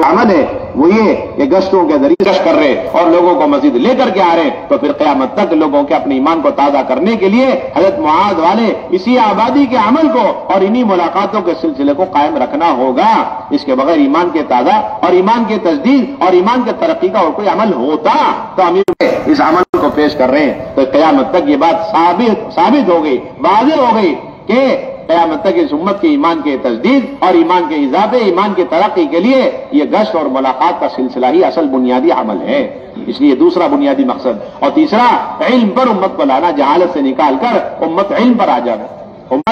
عمل ہے وہ یہ کہ گشتوں کے ذریعے گشت کر رہے اور لوگوں کو مزید لے کر کے آ رہے، تو پھر قیامت تک لوگوں کے اپنے ایمان کو تازہ کرنے کے لیے حضرت معاذ والے اسی آبادی کے عمل کو اور انہی ملاقاتوں کے سلسلے کو قائم رکھنا ہوگا۔ اس کے بغیر ایمان کے تازہ اور ایمان کے تجدید اور ایمان کے ترقی کا اور کوئی عمل ہوتا تو امیر اس عمل کو پیش کر رہے ہیں، تو قیامت تک یہ بات ثابت ہو گئی، واضح ہو گئی کہ قیامت تک اس امت کے ایمان کے تجدید اور ایمان کے اضافے، ایمان کی ترقی کے لیے یہ گشت اور ملاقات کا سلسلہ ہی اصل بنیادی عمل ہے۔ اس لیے دوسرا بنیادی مقصد، اور تیسرا علم پر امت کو لانا، جہالت سے نکال کر امت علم پر آ جانا۔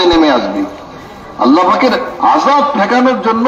নেমে আসবে আল্লাহ পাকের আযাব ঠেকানোর জন্য